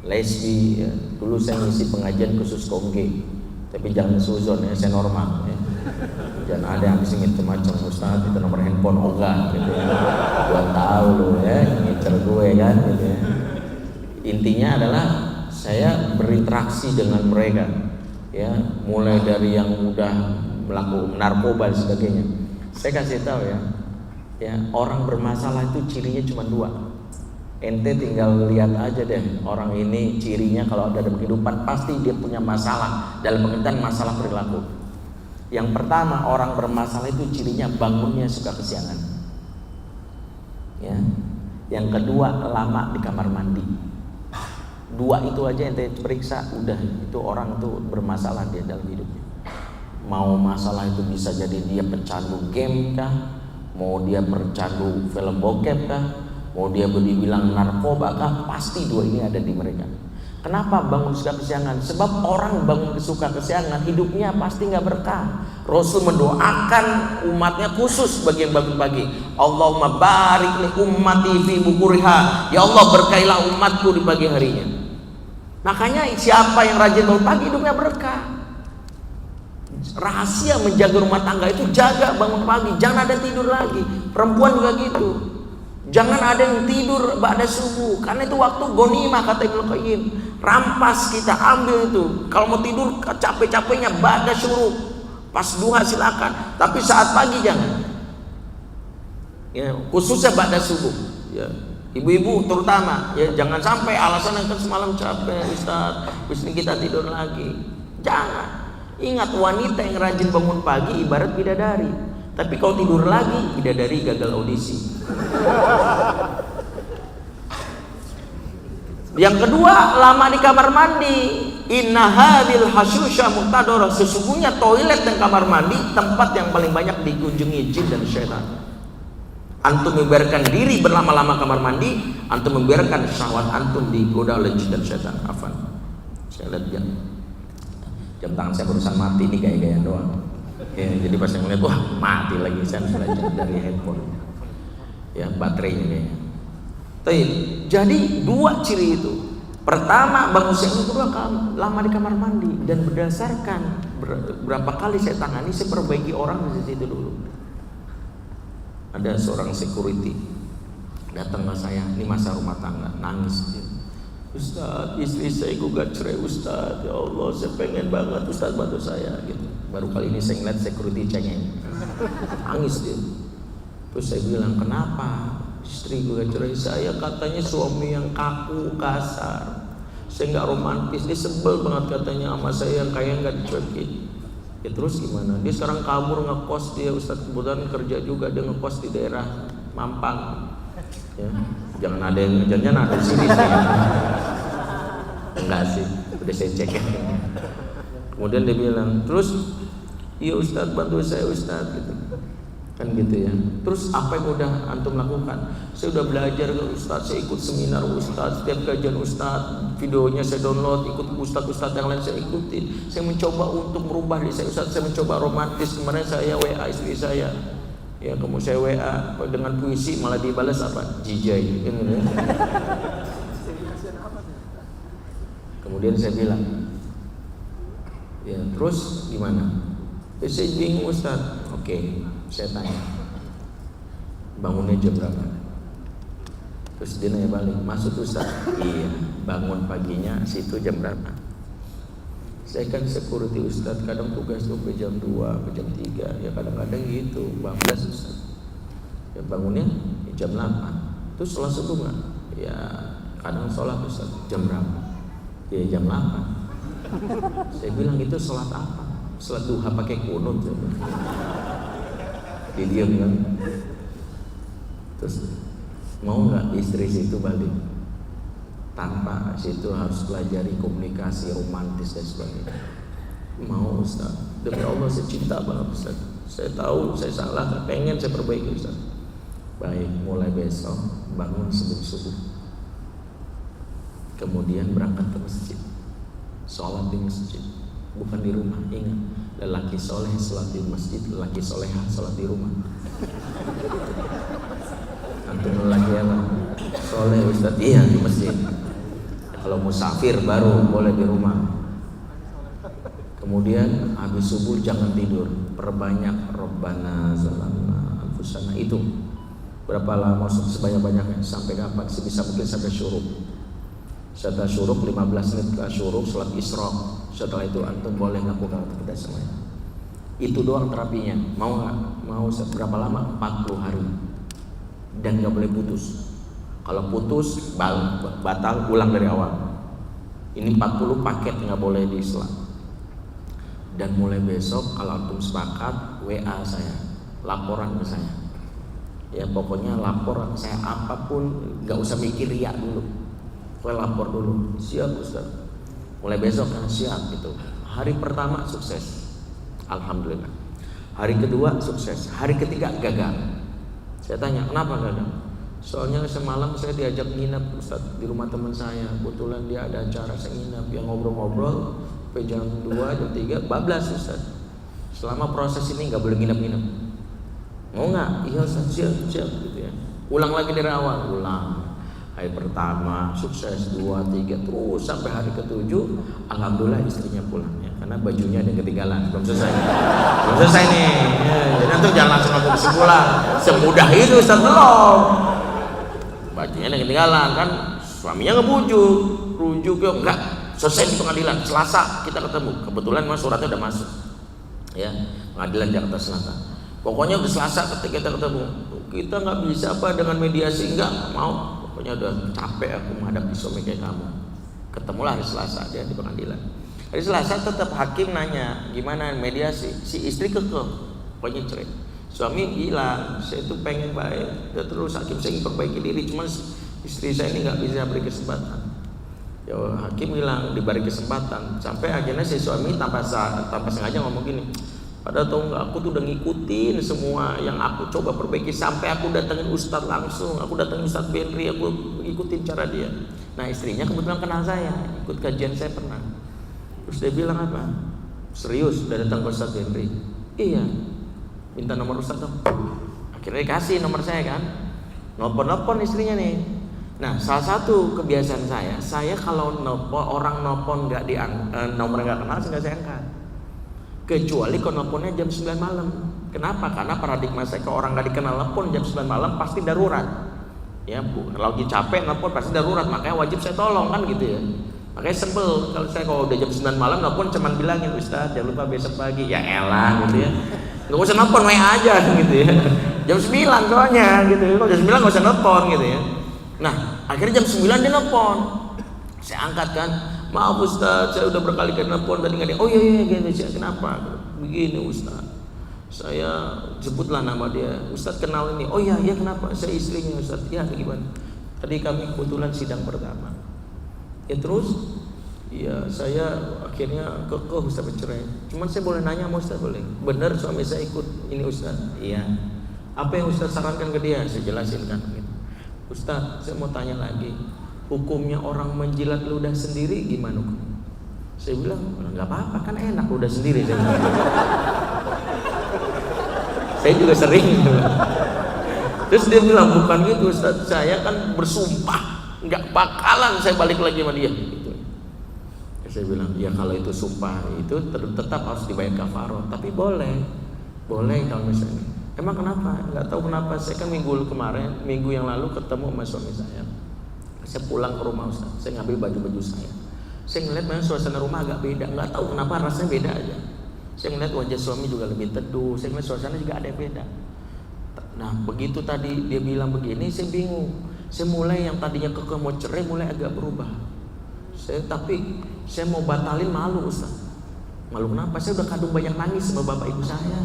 lesbi. Ya. Dulu saya ngisi pengajian khusus kaum gay, tapi jangan suzon ya, saya normal. Ya. Jangan ada yang bisa macam Ustaz itu nomor handphone ogah gitu ya. Gua tahu lo ya, ngincer gue kan gitu ya. Intinya adalah saya berinteraksi dengan mereka ya, mulai dari yang mudah melakukan narkoba dan sebagainya. Saya kasih tahu ya, orang bermasalah itu cirinya cuma 2. Ente tinggal lihat aja deh, orang ini cirinya kalau ada dalam kehidupan pasti dia punya masalah, dalam pengertian masalah perilaku. Yang pertama, orang bermasalah itu cirinya bangunnya suka kesiangan. Ya. Yang kedua, lama di kamar mandi. 2 itu aja ente periksa, udah itu orang tuh bermasalah dia dalam hidupnya. Mau masalah itu bisa jadi dia pecandu game kah, mau dia pecandu film bokep kah, mau dia dibilang narkoba kah, pasti 2 ini ada di mereka. Kenapa bangun suka kesiangan? Sebab orang bangun suka kesiangan hidupnya pasti nggak berkah. Rasul mendoakan umatnya khusus bagi yang bangun pagi. Allahumma barik li ummati fi bukuriha. Ya Allah, berkailah umatku di pagi harinya. Makanya siapa yang rajin bangun pagi hidupnya berkah. Rahasia menjaga rumah tangga itu jaga bangun pagi, jangan ada tidur lagi. Perempuan juga gitu. Jangan ada yang tidur ba'da subuh, karena itu waktu ghanimah kata Ibnu Qayyim. Rampas kita ambil itu. Kalau mau tidur capek-capeknya ba'da syuruk, pas duha silakan, tapi saat pagi jangan. Ya, khususnya ba'da subuh. Ya, ibu-ibu terutama, ya jangan sampai alasan yang semalam capek Ustaz, terus ini kita tidur lagi. Jangan. Ingat, wanita yang rajin bangun pagi ibarat bidadari. Tapi kalau tidur lagi, bidadari gagal audisi. Yang kedua, lama di kamar mandi. Inna hadhil hasyusha muqtadarah. Sesungguhnya toilet dan kamar mandi tempat yang paling banyak dikunjungi jin dan syaitan. Antum membiarkan diri berlama-lama kamar mandi, antum membiarkan syahwat antum digoda oleh jin dan syaitan. Afan. Saya lihat jam tangan saya barusan mati nih, gaya-gaya doang. Ya, jadi pas saya ngeliat, wah mati lagi, saya belajar dari handphone. Ya, baterainya kayaknya. Jadi 2 ciri itu. Pertama, bangun siang, kedua lama di kamar mandi. Dan berdasarkan berapa kali saya tangani, saya perbaiki orang di situ dulu. Ada seorang security datang ke saya, ini masa rumah tangga, nangis dia. Ustaz, istri saya gugat cerai Ustaz, ya Allah saya pengen banget Ustaz bantu saya gitu. Baru kali ini saya ngeliat security cengeng, nangis dia. Terus saya bilang, kenapa istri gugat cerai saya? Katanya suami yang kaku, kasar, saya nggak romantis, dia sebel banget katanya sama saya yang kaya nggak dicuekin. Ya terus gimana? Dia sekarang kabur ngekos dia Ustaz, kebetulan kerja juga, dia ngekos di daerah Mampang. Ya, jangan ada yang ngejarnya ada di sini sih. Enggak sih, udah saya cek ya. Kemudian dia bilang, terus iya Ustaz bantu saya Ustaz gitu. Kan gitu ya. Terus apa yang udah antum lakukan? Saya udah belajar ke Ustaz, saya ikut seminar Ustaz, setiap kajian Ustaz, videonya saya download, ikut Ustaz-Ustaz yang lain saya ikutin. Saya mencoba untuk merubah diri saya Ustaz, saya mencoba romantis. Kemarin saya WA istri saya. Ya, kamu saya WA dengan puisi malah dibalas apa? Jijai. Kemudian saya bilang, ya terus gimana? Saya bingung Ustaz. Oke, saya tanya, bangunnya jam berapa? Terus dia nanya balik, maksud Ustaz? Iya, bangun paginya situ jam berapa? Saya kan security Ustaz, kadang tugas tuh sampai jam 2, sampai jam 3, ya kadang-kadang gitu, bablas Ustaz. Ya bangunnya ya jam 8. Terus sholat subuh nggak? Ya kadang sholat Ustaz, jam berapa? Ya jam 8. Saya bilang, itu sholat apa? Sholat duha pakai kunut. Dia diam kan. Terus mau nggak istri situ balik? Tanpa situ harus pelajari komunikasi romantis dan sebagainya. Mau Ustaz, demi Allah saya cinta banget Ustaz. Saya tahu saya salah, pengen saya perbaiki Ustaz. Baik, mulai besok bangun sebelum subuh, kemudian berangkat ke masjid, sholat di masjid, bukan di rumah. Ingat, lelaki soleh sholat di masjid, lelaki soleha sholat di rumah. Antum lelaki apa? Soleh Ustaz, iya di masjid. Kalau musafir baru boleh di rumah. Kemudian habis subuh jangan tidur, perbanyak Rabbana zalamna anfusana. Itu berapa lama? Sebanyak-banyaknya. Sampai kapan? Sebisa mungkin sampai syuruk. Setelah syuruk 15 menit ke syuruk, sholat isyraq. Setelah itu antum boleh lakukan aktivitas semuanya. Itu doang terapinya. Mau nggak? Mau berapa lama? 40 hari. Dan nggak boleh putus. Kalau putus batal, ulang dari awal. Ini 40 paket, nggak boleh diselang. Dan mulai besok kalau antum sepakat, WA saya, laporan ke saya. Ya pokoknya laporan saya apapun, nggak usah mikir riak dulu. Saya lapor dulu. Siap Ustaz. Mulai besok kan siap gitu. Hari pertama sukses, alhamdulillah. Hari kedua sukses. Hari ketiga gagal. Saya tanya kenapa gagal? Soalnya semalam saya diajak nginep Ustaz di rumah teman saya. Kebetulan dia ada acara, saya nginep. Yang ngobrol-ngobrol sampai jam 2, jam 3 bablas Ustaz. Selama proses ini nggak boleh nginep-nginep. Mau nggak? Iya Ustaz, siap gitu ya. Ulang lagi dari awal, ulang. Hari pertama sukses, 2, 3 terus sampai hari ke-7. Alhamdulillah istrinya pulang ya, karena bajunya ada yang ketinggalan. Belum selesai nih ya, jadi tuh jangan langsung ambil kesimpulan semudah itu Ustaz, belum. Bajunya ada yang ketinggalan kan, suaminya ngebujuk, rujuk ya enggak, selesai di pengadilan. Selasa kita ketemu, kebetulan mas suratnya udah masuk ya, pengadilan Jakarta Selatan. Pokoknya udah Selasa ketika kita ketemu, kita nggak bisa apa dengan mediasi, enggak mau. Pokoknya udah capek aku menghadapi suami kayak kamu. Ketemulah hari Selasa dia di pengadilan. Hari Selasa tetap hakim nanya gimana mediasi, si istri kekeh pokoknya cerai. Suami bilang saya itu pengen baik, dan terus hakim saya ingin perbaiki diri, cuma istri saya ini nggak bisa beri kesempatan. Ya hakim bilang diberi kesempatan, sampai akhirnya si suami tanpa sengaja ngomong gini, padahal tau nggak, aku tuh udah ngikutin semua yang aku coba perbaiki, sampai aku datengin Ustadz langsung, aku datengin Ustadz Benri, aku ngikutin cara dia. Nah istrinya kebetulan kenal saya, ikut kajian saya pernah. Terus dia bilang apa? Serius udah datang ke Ustadz Benri? Iya. Minta nomor Ustadz dong. Akhirnya dikasih nomor saya kan. Nelpon istrinya nih. Nah salah satu kebiasaan saya kalau orang nelpon nggak nomor nggak kenal, saya angkat. Kecuali kalau nelponnya jam 9 malam. Kenapa? Karena paradigma saya kalau orang nggak dikenal nelpon jam 9 malam pasti darurat. Ya, lagi capek nelpon pasti darurat, makanya wajib saya tolong kan gitu ya. Makanya sebel kalau saya kalau udah jam 9 malam nelpon cuman bilangin Ustaz jangan lupa besok pagi. Ya elah gitu ya. Nggak usah nelpon, WA aja gitu ya. Jam 9 soalnya gitu. Kalau jam 9 nggak usah nelpon gitu ya. Nah, akhirnya jam 9 dia nelpon. Saya angkat kan. Maaf Ustaz, saya udah berkali-kali nelpon tadi nggak ada. Oh iya gitu, kenapa? Begini Ustaz, saya sebutlah nama dia. Ustaz kenal ini. Oh iya kenapa? Saya istrinya Ustaz. Ya gimana? Tadi kami kebetulan sidang pertama. Ya terus, ya saya akhirnya kekeh Ustaz bercerai. Cuman saya boleh nanya sama Ustaz boleh? Benar suami saya ikut ini Ustaz? Iya. Apa yang Ustaz sarankan ke dia? Saya jelasin kan. Ustaz, saya mau tanya lagi. Hukumnya orang menjilat ludah sendiri gimana? Saya bilang, nggak apa-apa kan enak ludah sendiri. Saya juga sering. Terus dia bilang bukan gitu Ustaz, saya kan bersumpah nggak bakalan saya balik lagi sama dia. Gitu. Saya bilang ya kalau itu sumpah itu tetap harus dibayar kafaroh, tapi boleh kalau misalnya. Emang kenapa? Nggak tahu kenapa. Saya kan minggu yang lalu ketemu sama suami saya. Saya pulang ke rumah Ustaz, saya ngambil baju-baju saya. Saya ngeliat memang suasana rumah agak beda, nggak tahu kenapa rasanya beda aja. Saya ngeliat wajah suami juga lebih teduh, saya ngeliat suasana juga ada yang beda. Nah begitu tadi dia bilang begini, saya bingung. Saya mulai yang tadinya kekeh mau cerai mulai agak berubah. Tapi saya mau batalin malu Ustaz. Malu kenapa? Saya udah kadung banyak nangis sama bapak ibu saya.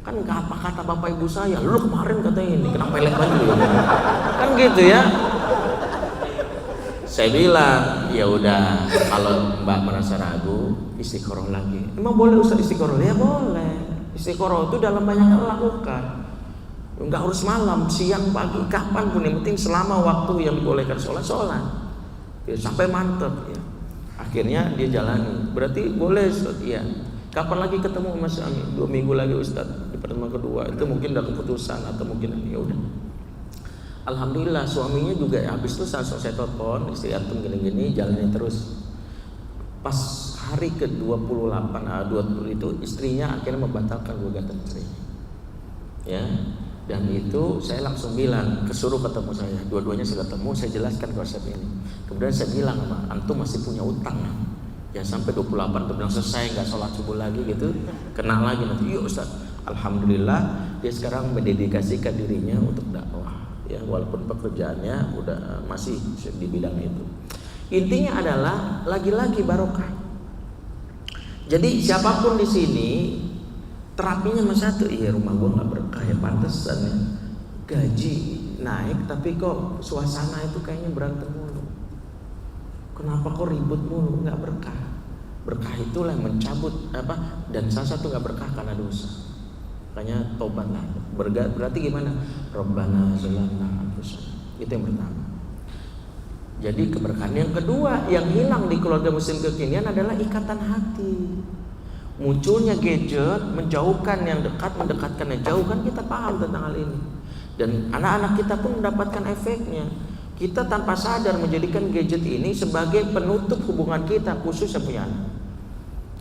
Kan nggak apa kata bapak ibu saya, lu kemarin katanya ini kenapa pelet baju ya? Kan gitu ya. Saya bilang, ya udah kalau Mbak merasa ragu, istiqoroh lagi. Emang boleh Ustaz istiqoroh? Ya boleh. Istiqoroh itu dalam banyak hal lakukan. Nggak harus malam, siang, pagi, kapan pun, yang penting selama waktu yang dibolehkan sholat ya, sampai mantap ya. Akhirnya dia jalani. Berarti boleh Ustaz, ya. Kapan lagi ketemu Mas Ami? 2 minggu lagi Ustaz, di pertemuan kedua. Itu mungkin udah keputusan atau mungkin ya udah. Alhamdulillah suaminya juga ya, habis itu saya telepon istri antum gini-gini, jalanin terus. Pas hari ke-28 20 itu istrinya akhirnya membatalkan gugatan cerai. Ya. Dan itu saya langsung bilang, kesuruh ketemu saya, dua-duanya saya ketemu, saya jelaskan konsep ini. Kemudian saya bilang, antum masih punya utang ya, sampai 28 tuh bilang selesai, nggak sholat subuh lagi gitu, kena lagi nanti. Yuk Ustaz, alhamdulillah dia sekarang mendedikasikan dirinya untuk dakwah ya, walaupun pekerjaannya udah masih di bidang itu. Intinya adalah lagi-lagi barokah. Jadi siapapun di sini terapinya masih satu, iya rumah gua nggak berkah ya, pantesan ya gaji naik tapi kok suasana itu kayaknya berantem mulu, kenapa kok ribut mulu, nggak berkah. Berkah itulah yang mencabut dan salah satu nggak berkah karena dosa, makanya tobatlah. Berarti gimana? Rabbana zalamna anfusana, itu yang pertama. Jadi keberkahan yang kedua yang hilang di keluarga muslim kekinian adalah ikatan hati. Munculnya gadget menjauhkan yang dekat, mendekatkan yang jauh, kan kita paham tentang hal ini. Dan anak-anak kita pun mendapatkan efeknya. Kita tanpa sadar menjadikan gadget ini sebagai penutup hubungan kita, khusus yang punya anak.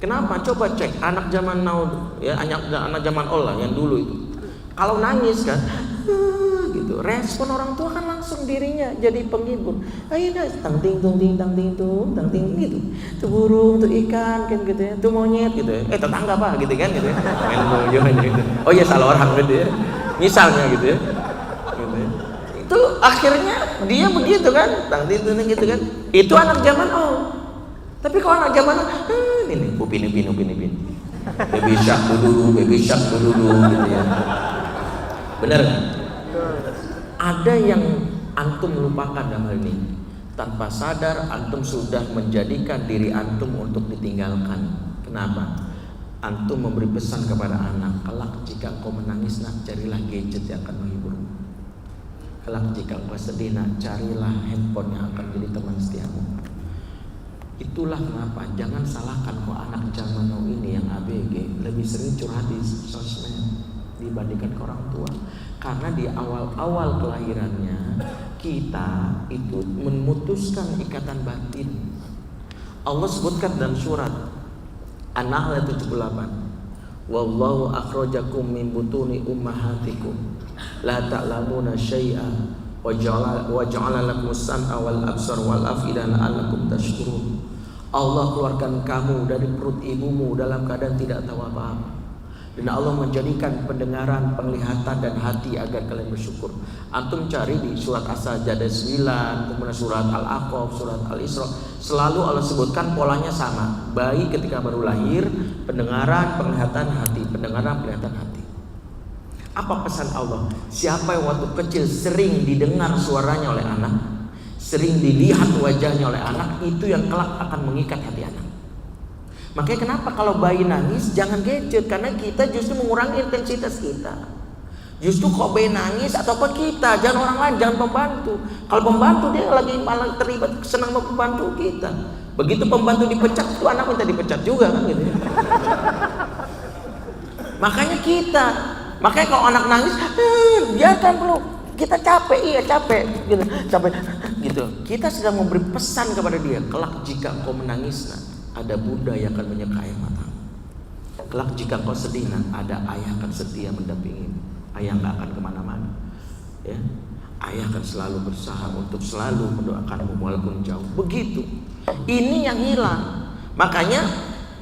Kenapa? Coba cek anak zaman now ya, anak zaman old lah yang dulu itu. Kalau nangis kan gitu, respon orang tua kan langsung dirinya jadi penghibur. Ayo dah, tang ting tung ting tang ting tung tang ting gitu. Tuh burung, tuh ikan kan gitu ya, tuh monyet gitu ya. Tetangga apa gitu kan gitu ya. Main bojoan gitu. Oh ya salah orang gitu ya. Misalnya gitu ya. Gitu ya. Itu akhirnya dia begitu kan, tang ting tung gitu kan. Itu anak zaman tapi kalau anak zaman ini upin. Baby shark dulu gitu ya. Benar kan? Ada yang antum lupakan dalam hal ini. Tanpa sadar antum sudah menjadikan diri antum untuk ditinggalkan. Kenapa? Antum memberi pesan kepada anak, kelak jika engkau menangis nak, carilah gadget yang akan menghiburmu. Kelak jika engkau sedih nak, carilah handphone yang akan jadi teman setiamu. Itulah kenapa jangan salahkan kok anak zaman now ini yang ABG lebih sering curhat di sosmed dibandingkan ke orang tua. Karena di awal-awal kelahirannya kita itu memutuskan ikatan batin. Allah sebutkan dalam surat An-Nahl ayat 78, wallahu akhrajakum min butuni ummahatikum la ta'lamuna syai'an wa ja'ala lakumus sam'a wal absar wal af'idah la'allakum tashkurun. Allah keluarkan kamu dari perut ibumu dalam keadaan tidak tahu apa-apa, dan Allah menjadikan pendengaran, penglihatan dan hati agar kalian bersyukur. Antum cari di surat As-Sajdah 9, kemudian surat Al-Aqaf, surat Al-Isra, selalu Allah sebutkan polanya sama. Bayi ketika baru lahir, pendengaran, penglihatan, hati, pendengaran, penglihatan, hati. Apa pesan Allah? Siapa yang waktu kecil sering didengar suaranya oleh anak, sering dilihat wajahnya oleh anak, itu yang kelak akan mengikat hati anak. Makanya kenapa kalau bayi nangis jangan gadget, karena kita justru mengurangi intensitas kita. Justru kalau bayi nangis atau apa kita, jangan orang lain, jangan pembantu. Kalau pembantu dia lagi malah terlibat senang sama pembantu kita. Begitu pembantu dipecat, itu anak minta dipecat juga kan gitu. Makanya kalau anak nangis, biarkan bro, kita capek gitu, capek gitu. Kita sedang memberi pesan kepada dia, kelak jika engkau menangis nak, ada bunda yang akan menyeka air matamu. Kelak jika kau sedih, ada ayah akan setia mendampingimu. Ayah nggak akan kemana-mana, ya. Ayah akan selalu berusaha untuk selalu mendoakanmu walaupun jauh. Begitu. Ini yang hilang. Makanya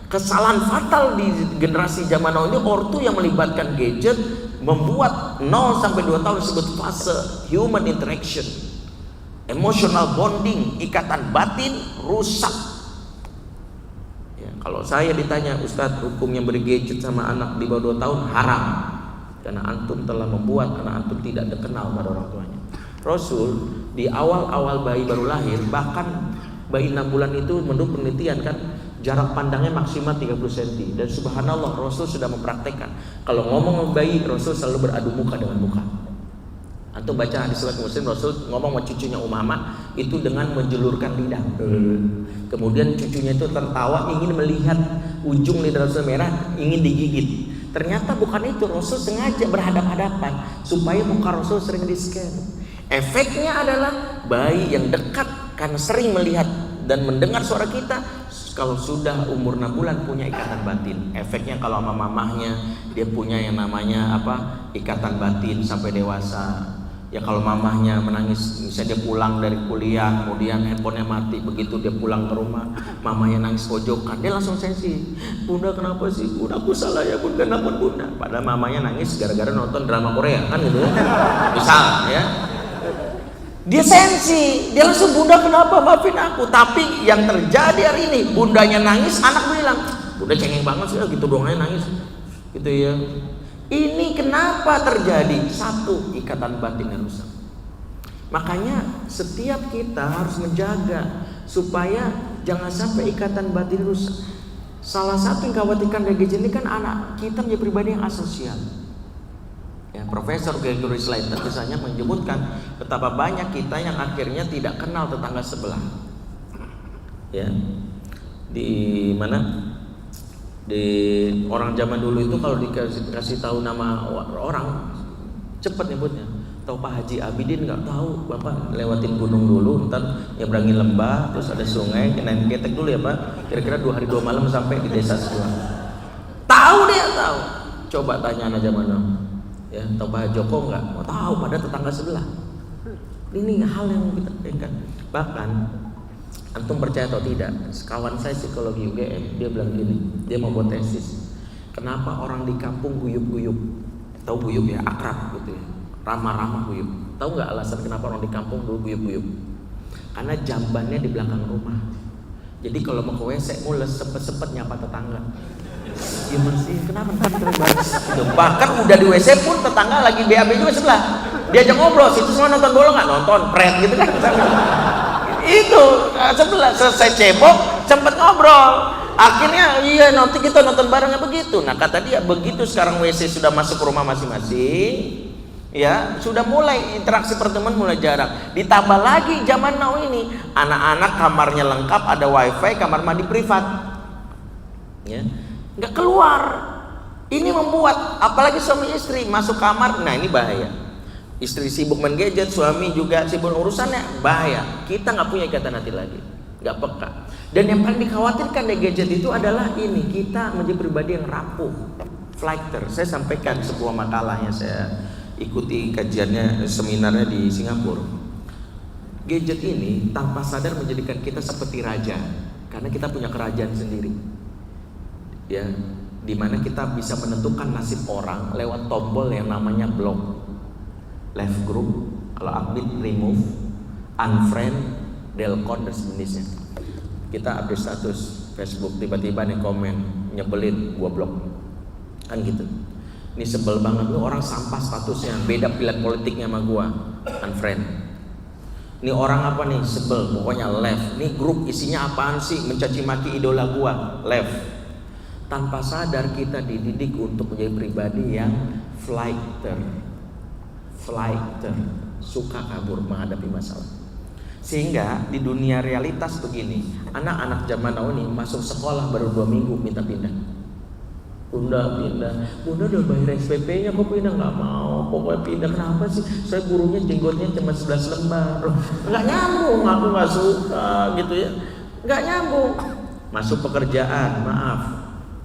kesalahan fatal di generasi zaman now ini, ortu yang melibatkan gadget membuat 0 sampai 2 tahun disebut fase human interaction, emotional bonding, ikatan batin rusak. Kalau saya ditanya, Ustadz, hukumnya beri gadget sama anak di bawah 2 tahun haram, karena antum telah membuat anak antum tidak dikenal pada orang tuanya. Rasul di awal-awal bayi baru lahir, bahkan bayi 6 bulan itu menurut penelitian kan jarak pandangnya maksimal 30 cm. Dan subhanallah Rasul sudah mempraktekkan kalau ngomong sama bayi, Rasul selalu beradu muka dengan muka. Antum baca hadis riwayat Muslim, Rasul ngomong sama cucunya Umamah itu dengan menjulurkan lidah. Kemudian cucunya itu tertawa ingin melihat ujung lidah Rasul merah, ingin digigit. Ternyata bukan itu, Rasul sengaja berhadap-hadapan supaya muka Rasul sering di-scan. Efeknya adalah bayi yang dekat karena sering melihat dan mendengar suara kita, kalau sudah umur 6 bulan punya ikatan batin. Efeknya kalau sama mamahnya dia punya yang namanya ikatan batin sampai dewasa. Ya kalau mamahnya menangis, misalnya dia pulang dari kuliah, kemudian handphonenya mati, begitu dia pulang ke rumah, mamahnya nangis pojokan, dia langsung sensi. Bunda kenapa sih? Bunda aku salah ya bunda, kenapa bunda? Padahal mamahnya nangis gara-gara nonton drama Korea kan gitu ya. Misal ya. Dia sensi, dia langsung bunda kenapa maafin aku. Tapi yang terjadi hari ini, bundanya nangis, anak bilang bunda cengeng banget sih gitu doang aja nangis gitu ya. Ini kenapa terjadi? Satu, ikatan batin yang rusak. Makanya setiap kita harus menjaga supaya jangan sampai ikatan batin rusak. Salah satu yang khawatirkan dari gadget ini kan anak kita menjadi pribadi yang asosial. Ya, Profesor Gregory Slater misalnya menyebutkan betapa banyak kita yang akhirnya tidak kenal tetangga sebelah. Ya, di mana? Di orang zaman dulu itu kalau dikasih tahu nama orang cepat nyebutnya. Tahu Pak Haji Abidin nggak tahu? Bapak lewatin gunung dulu, ntar nyebrangin lembah, terus ada sungai, kenain ketek dulu ya Pak. Kira-kira 2 hari 2 malam sampai di desa sebelah. Tahu dia tahu. Coba tanya anak zaman now. Ya, tahu Pak Joko nggak? Mau tahu pada tetangga sebelah. Ini hal yang kita ingat. Bahkan antum percaya atau tidak, kawan saya psikologi UGM dia bilang gini, dia mau buat tesis. Kenapa orang di kampung guyup-guyup? Tahu guyup ya, akrab gitu ya, ramah-ramah guyup. Tahu nggak alasan kenapa orang di kampung dulu guyup-guyup? Karena jambannya di belakang rumah. Jadi kalau mau ke WC mules sepet-sepet nyapa tetangga. Ya bersih, kenapa terbatas? Bahkan udah di WC pun tetangga lagi BAB juga sebelah. Diajak ngobrol, situ semua nonton bola nggak? Nonton, pret gitu kan. Itu sebelah selesai cebok sempet ngobrol. Akhirnya iya nanti kita nonton barengnya begitu. Nah kata dia begitu sekarang WC sudah masuk ke rumah masing-masing, ya sudah mulai interaksi pertemuan mulai jarang. Ditambah lagi zaman now ini anak-anak kamarnya lengkap, ada wifi, kamar mandi privat, ya nggak keluar. Ini membuat apalagi suami istri masuk kamar, nah ini bahaya. Istri sibuk main gadget, suami juga sibuk urusannya, bahaya. Kita nggak punya ikatan hati lagi, nggak peka. Dan yang paling dikhawatirkan dari gadget itu adalah ini, kita menjadi pribadi yang rapuh, flighter. Saya sampaikan sebuah makalah yang saya ikuti kajiannya, seminarnya di Singapura. Gadget ini tanpa sadar menjadikan kita seperti raja, karena kita punya kerajaan sendiri. Ya, dimana kita bisa menentukan nasib orang lewat tombol yang namanya block. Left group, kalau update remove, unfriend, delcon dan sejenisnya. Kita update status Facebook, tiba-tiba nih komen nyebelin, gua blok, kan gitu. Ini sebel banget, lu orang sampah statusnya, beda pilihan politiknya sama gua, unfriend. Ini orang apa nih, sebel, pokoknya left. Ini grup isinya apaan sih, mencaci maki idola gua, left. Tanpa sadar kita dididik untuk menjadi pribadi yang flighter, suka kabur menghadapi masalah. Sehingga di dunia realitas begini, anak-anak zaman now ini masuk sekolah baru 2 minggu minta pindah. Bunda pindah, bunda udah bayar SPP-nya kok pindah? Nggak mau, pokoknya pindah. Kenapa sih? Saya gurunya jenggotnya cuma 11 lembar. Nggak nyambung, aku nggak suka gitu ya. Nggak nyambung. Masuk pekerjaan, maaf,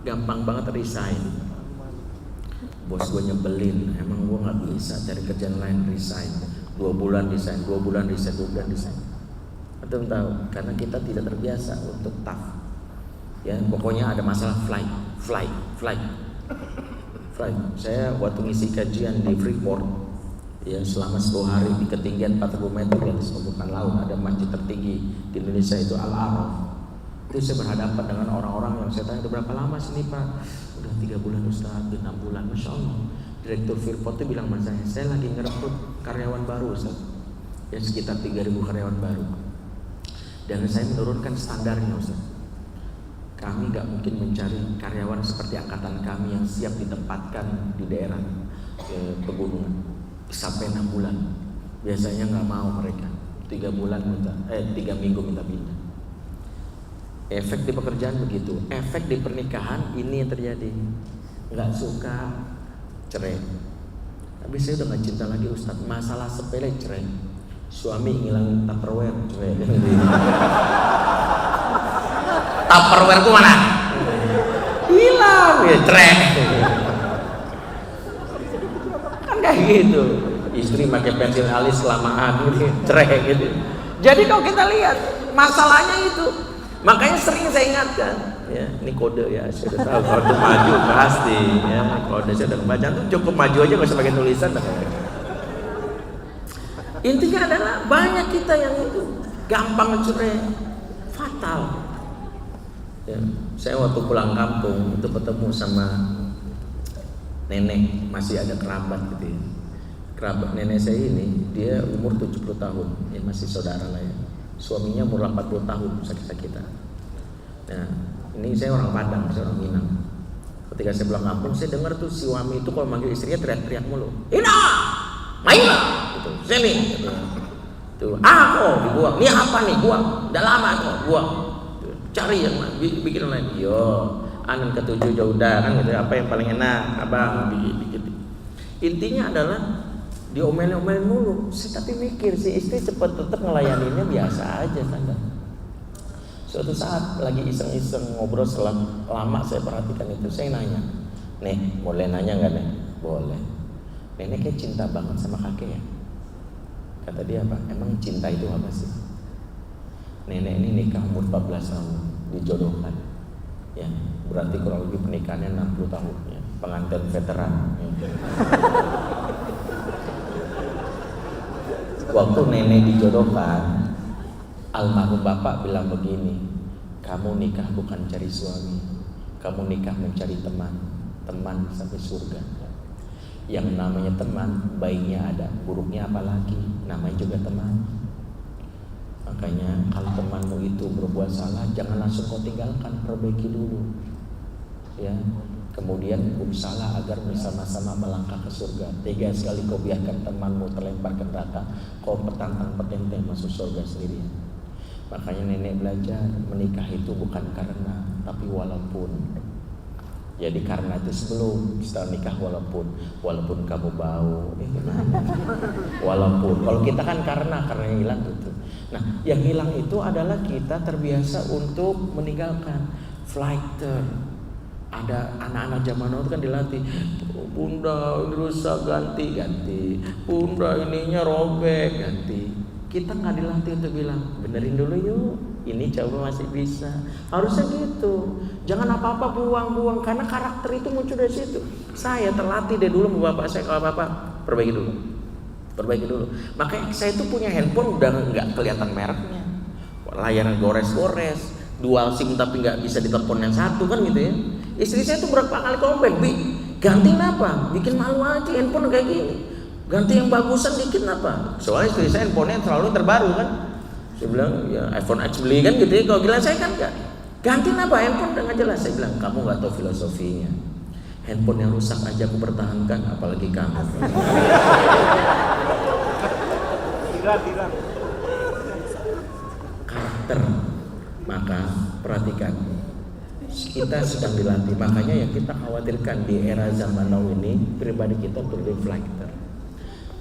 gampang banget resign. Bos gue nyebelin, emang gue nggak bisa cari kerjaan lain, resign. 2 bulan resign, 2 bulan resign, 2 bulan resign. Atau tahu, karena kita tidak terbiasa untuk tough. Ya, pokoknya ada masalah flight. Saya waktu ngisi kajian di Freeport, ya selama 10 hari di ketinggian 4000 meter yang disebutkan laut, ada masjid tertinggi di Indonesia itu Al-Araf. Itu saya berhadapan dengan orang-orang yang saya tanya, udah berapa lama sini Pak? Udah 3 bulan Ustaz, udah 6 bulan, Masya Allah. Direktur Freeport itu bilang sama saya lagi ngerekrut karyawan baru Ustaz, ya sekitar 3000 karyawan baru. Dan saya menurunkan standarnya Ustaz. Kami gak mungkin mencari karyawan seperti angkatan kami yang siap ditempatkan di daerah pegunungan sampai 6 bulan. Biasanya nggak mau mereka. 3 minggu minta pindah. Efek di pekerjaan begitu. Efek di pernikahan ini yang terjadi. Nggak suka, cerai. Tapi saya udah nggak cinta lagi Ustaz. Masalah sepele cerai. Suami ngilangin Tupperware, cerai. Tupperware ku mana? Hilang, ya cerai. Kan kayak gitu. Istri pakai pensil alis kelamaan gitu, cerai gitu. Jadi kalau kita lihat masalahnya itu, makanya sering saya ingatkan, ya ini kode ya, saya udah tahu kode maju pasti, ya kode saya udah baca tuh cukup maju aja nggak usah pakai tulisan. Intinya adalah banyak kita yang itu gampang cerai, fatal. Ya, saya waktu pulang kampung itu ketemu sama nenek, masih ada kerabat gitu ya. Kerabat nenek saya ini dia umur 70 tahun, ya masih saudara lah ya. Suaminya umur 80 tahun sakit-sakitan. Nah, ini saya orang Padang, saya orang Minang. Ketika saya pulang kampung, saya dengar tuh si suami itu kalau manggil istrinya teriak-teriak mulu. Ina, mainlah, gitu. Sini, gitu. Tuh, kok dibuang. Ini apa nih? Buang. Udah lama kok, buang. Tuh, cari yang bikin lain. Yo, anan ketujuh jauh dah kan gitu. Apa yang paling enak, abang bikin. Intinya adalah diomelin-omelin mulu. Saya tapi mikir si istri cepat tetap ngelayaninnya biasa aja kan. Suatu saat lagi iseng-iseng ngobrol lama saya perhatikan itu, saya nanya, "Nek, boleh nanya nggak Nek?" "Boleh." "Nenek kayak cinta banget sama kakek ya?" Kata dia, "Apa? Emang cinta itu apa sih?" "Nenek ini nikah umur 14 tahun, dijodohkan. Ya, berarti kurang lebih pernikahannya 60 tahun ya. Pengantin veteran ya. Waktu nenek dijodohkan, almarhum bapak bilang begini, kamu nikah bukan cari suami, kamu nikah mencari teman sampai surga. Yang namanya teman, baiknya ada, buruknya apalagi, namanya juga teman. Makanya kalau temanmu itu berbuat salah, jangan langsung kau tinggalkan, perbaiki dulu. Ya. Kemudian berusaha agar bersama-sama melangkah ke surga. Tega sekali kau biarkan temanmu terlempar ke neraka, kau petantang-petenteng masuk surga sendirian. Makanya nenek belajar menikah itu bukan karena, tapi walaupun. Jadi karena itu sebelum, setelah nikah walaupun kamu bau, walaupun. Kalau kita kan karena yang hilang itu. Nah, yang hilang itu adalah kita terbiasa untuk meninggalkan fighter. Ada anak-anak zaman now kan dilatih, bunda ini rusak ganti, bunda ininya robek ganti. Kita nggak dilatih untuk bilang benerin dulu yuk, ini coba masih bisa. Harusnya gitu, jangan apa-apa buang-buang, karena karakter itu muncul dari situ. Saya terlatih dari dulu sama bapak saya, kalau bapak perbaiki dulu. Makanya saya itu punya handphone udah nggak kelihatan mereknya, layarnya gores-gores, dual SIM tapi nggak bisa ditelepon yang satu kan gitu ya. Istri saya tuh berapa kali komplain, gantiin apa? Bikin malu aja handphone kayak gini. Ganti yang bagusan dikit apa? Soalnya istri saya handphonenya terlalu terbaru kan. Saya bilang ya iPhone X beli kan gitu ya. Kalau bilang saya kan enggak. Gantiin apa? Handphone udah nggak jelas. Saya bilang kamu nggak tahu filosofinya. Handphone yang rusak aja aku pertahankan, apalagi kamu. Karakter. Maka perhatikan. Kita sedang dilatih, makanya yang kita khawatirkan di era zaman now ini pribadi kita perlu reflektor.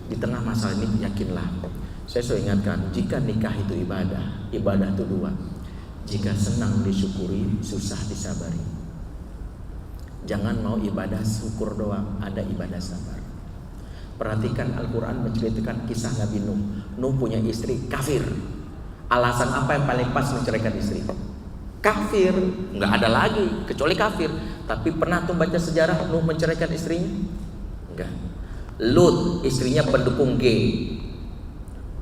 Di tengah masalah ini yakinlah, saya selalu ingatkan, jika nikah itu ibadah itu dua. Jika senang disyukuri, susah disabari. Jangan mau ibadah syukur doang, ada ibadah sabar. Perhatikan Al-Quran menceritakan kisah Nabi Nuh. Nuh punya istri kafir. Alasan apa yang paling pas menceraikan istri? Kafir, nggak ada lagi kecuali kafir. Tapi pernah tuh baca sejarah Nuh menceraikan istrinya? Enggak. Lut istrinya pendukung gay,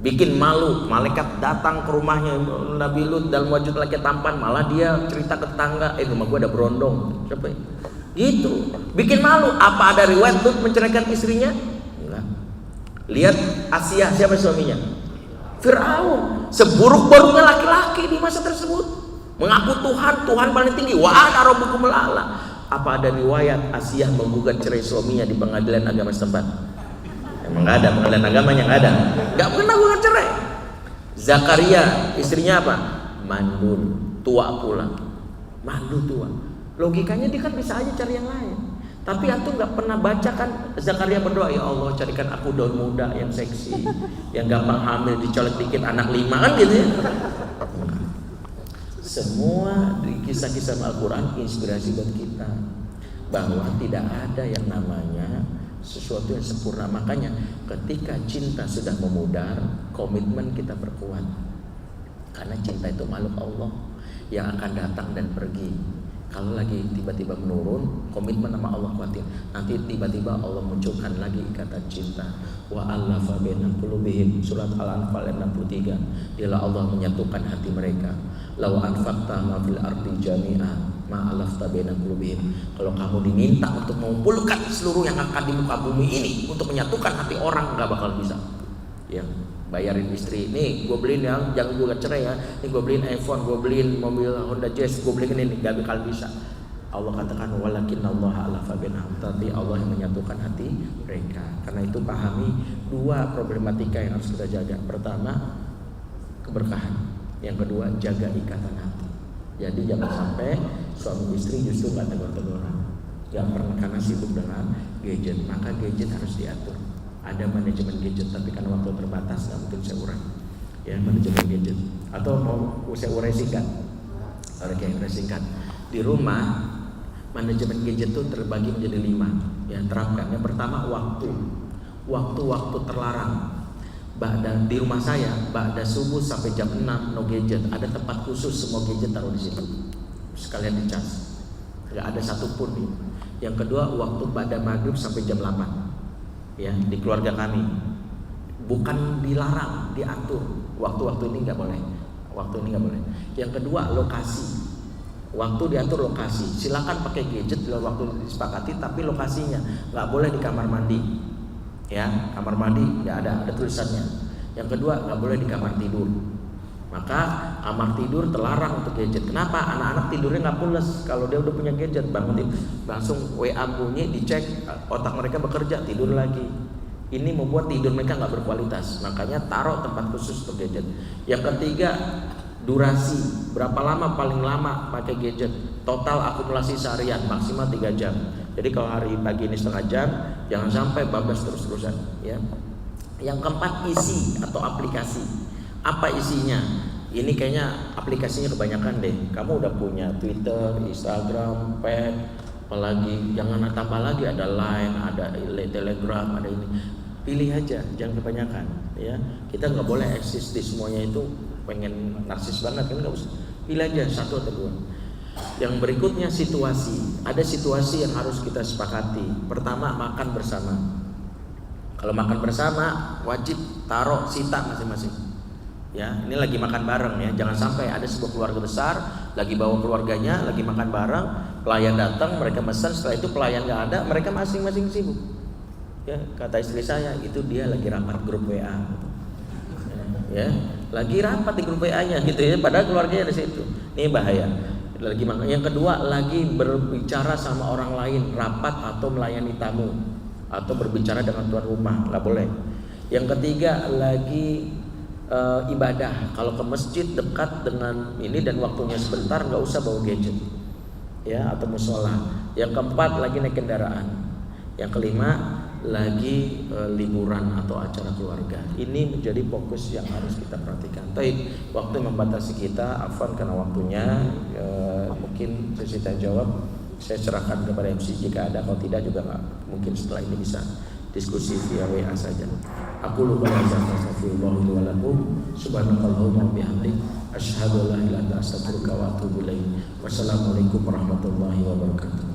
bikin malu. Malaikat datang ke rumahnya Nabi Lut dalam wujud laki tampan, malah dia cerita ke tetangga, rumah gue ada berondong. Siapa ya? Gitu, bikin malu. Apa ada riwayat Lut menceraikan istrinya? Enggak. Lihat Asia, siapa suaminya? Fir'aun. Seburuk-buruknya laki-laki di masa tersebut mengaku Tuhan paling tinggi. Wa ana rabbukumul a'la. Apa ada riwayat Asiyah menggugat cerai suaminya di pengadilan agama setempat? Emang nggak ada, pengadilan agamanya nggak nggak pernah gugat cerai. Zakaria istrinya apa? Mandul, tua pula, mandul tua. Logikanya dia kan bisa aja cari yang lain. Tapi antum nggak pernah baca kan Zakaria berdoa, ya Allah carikan aku daun muda yang seksi, yang gampang hamil, dicolek dikit anak 5 kan gitu ya. Semua di kisah-kisah Al-Quran inspirasi buat kita bahwa tidak ada yang namanya sesuatu yang sempurna. Makanya ketika cinta sudah memudar, komitmen kita perkuat. Karena cinta itu makhluk Allah yang akan datang dan pergi. Kalau lagi tiba-tiba menurun, komitmen sama Allah kuatin. Nanti tiba-tiba Allah munculkan lagi ikatan cinta. Wa allafa baina qulubihim, surat Al-Anfal ayat 63. Dialah Allah menyatukan hati mereka. Law anfaqta ma fil ardi jami'a ma alafta baina qulubihim. Kalau kamu diminta untuk mengumpulkan seluruh yang akan di muka bumi ini untuk menyatukan hati orang, enggak bakal bisa. Ya, bayarin istri, nih gue beliin yang jangan gue cerai ya, nih gue beliin iPhone, gue beliin mobil Honda Jazz, gue beliin ini, gak bakal bisa. Allah katakan walakinnallaha alafa bainahum, tapi Allah yang menyatukan hati mereka. Karena itu pahami dua problematika yang harus kita jaga. Pertama, keberkahan. Yang kedua, jaga ikatan hati. Jadi jangan sampai suami istri justru gak tegur-teguran, gak pernah karena sibuk dengan gadget. Maka gadget harus diatur. Ada manajemen gadget, tapi kan waktu terbatas nggak mungkin saya urai. Ya, manajemen gadget. Atau mau saya urai singkat? Oke, urai singkat. Di rumah manajemen gadget itu terbagi menjadi 5. Ya, terapkan. Yang pertama waktu terlarang. Di rumah saya, ba'da subuh sampai jam 6 no gadget. Ada tempat khusus semua gadget taruh di situ. Sekalian dicas. Nggak ada satupun. Yang kedua waktu ba'da maghrib sampai jam 8. Ya, di keluarga kami bukan dilarang, diatur. Waktu-waktu ini nggak boleh. Waktu ini nggak boleh. Yang kedua lokasi. Waktu diatur lokasi. Silakan pakai gadget bila waktu disepakati, tapi lokasinya nggak boleh di kamar mandi. Ya, kamar mandi nggak ada tulisannya. Yang kedua nggak boleh di kamar tidur. Maka kamar tidur terlarang untuk gadget. Kenapa? Anak-anak tidurnya nggak pules. Kalau dia udah punya gadget, bangun langsung WA bunyi, dicek, otak mereka bekerja, tidur lagi. Ini membuat tidur mereka nggak berkualitas. Makanya taruh tempat khusus untuk gadget. Yang ketiga, durasi. Berapa lama paling lama pakai gadget? Total akumulasi seharian maksimal 3 jam. Jadi kalau hari pagi ini setengah jam, jangan sampai bablas terus-terusan. Ya. Yang keempat, isi atau aplikasi. Apa isinya? Ini kayaknya aplikasinya kebanyakan deh. Kamu udah punya Twitter, Instagram, Pad, apalagi jangan tambah lagi, ada Line, ada Telegram, ada ini. Pilih aja, jangan kebanyakan. Ya, kita nggak boleh eksis di semuanya itu. Pengen narsis banget kan nggak usah. Pilih aja 1 atau 2. Yang berikutnya situasi. Ada situasi yang harus kita sepakati. Pertama, makan bersama. Kalau makan bersama wajib taruh sita masing-masing. Ya, ini lagi makan bareng ya. Jangan sampai ada sebuah keluarga besar lagi bawa keluarganya, lagi makan bareng, pelayan datang, mereka pesan, setelah itu pelayan nggak ada, mereka masing-masing sibuk. Ya, kata istri saya, itu dia lagi rapat grup WA. Ya, lagi rapat di grup WA-nya gitu ya, padahal keluarganya di situ. Ini bahaya. Lagi makan. Yang kedua, lagi berbicara sama orang lain, rapat atau melayani tamu atau berbicara dengan tuan rumah, nggak boleh. Yang ketiga, lagi ibadah. Kalau ke masjid dekat dengan ini dan waktunya sebentar, nggak usah bawa gadget, ya, atau musola. Yang keempat, lagi naik kendaraan. Yang kelima, lagi liburan atau acara keluarga. Ini menjadi fokus yang harus kita perhatikan. Tapi waktu membatasi kita, afwan karena waktunya. Mungkin sesi tanya jawab saya serahkan kepada MC jika ada. Kalau tidak juga nggak, mungkin setelah ini bisa diskusi via WA saja. Aku lupa astagfirullah wa lakum subhanakallahumma bihamdik asyhadu an la ilaha illa anta astaghfiruka wa atubu ilaik. Wassalamualaikum warahmatullahi wabarakatuh.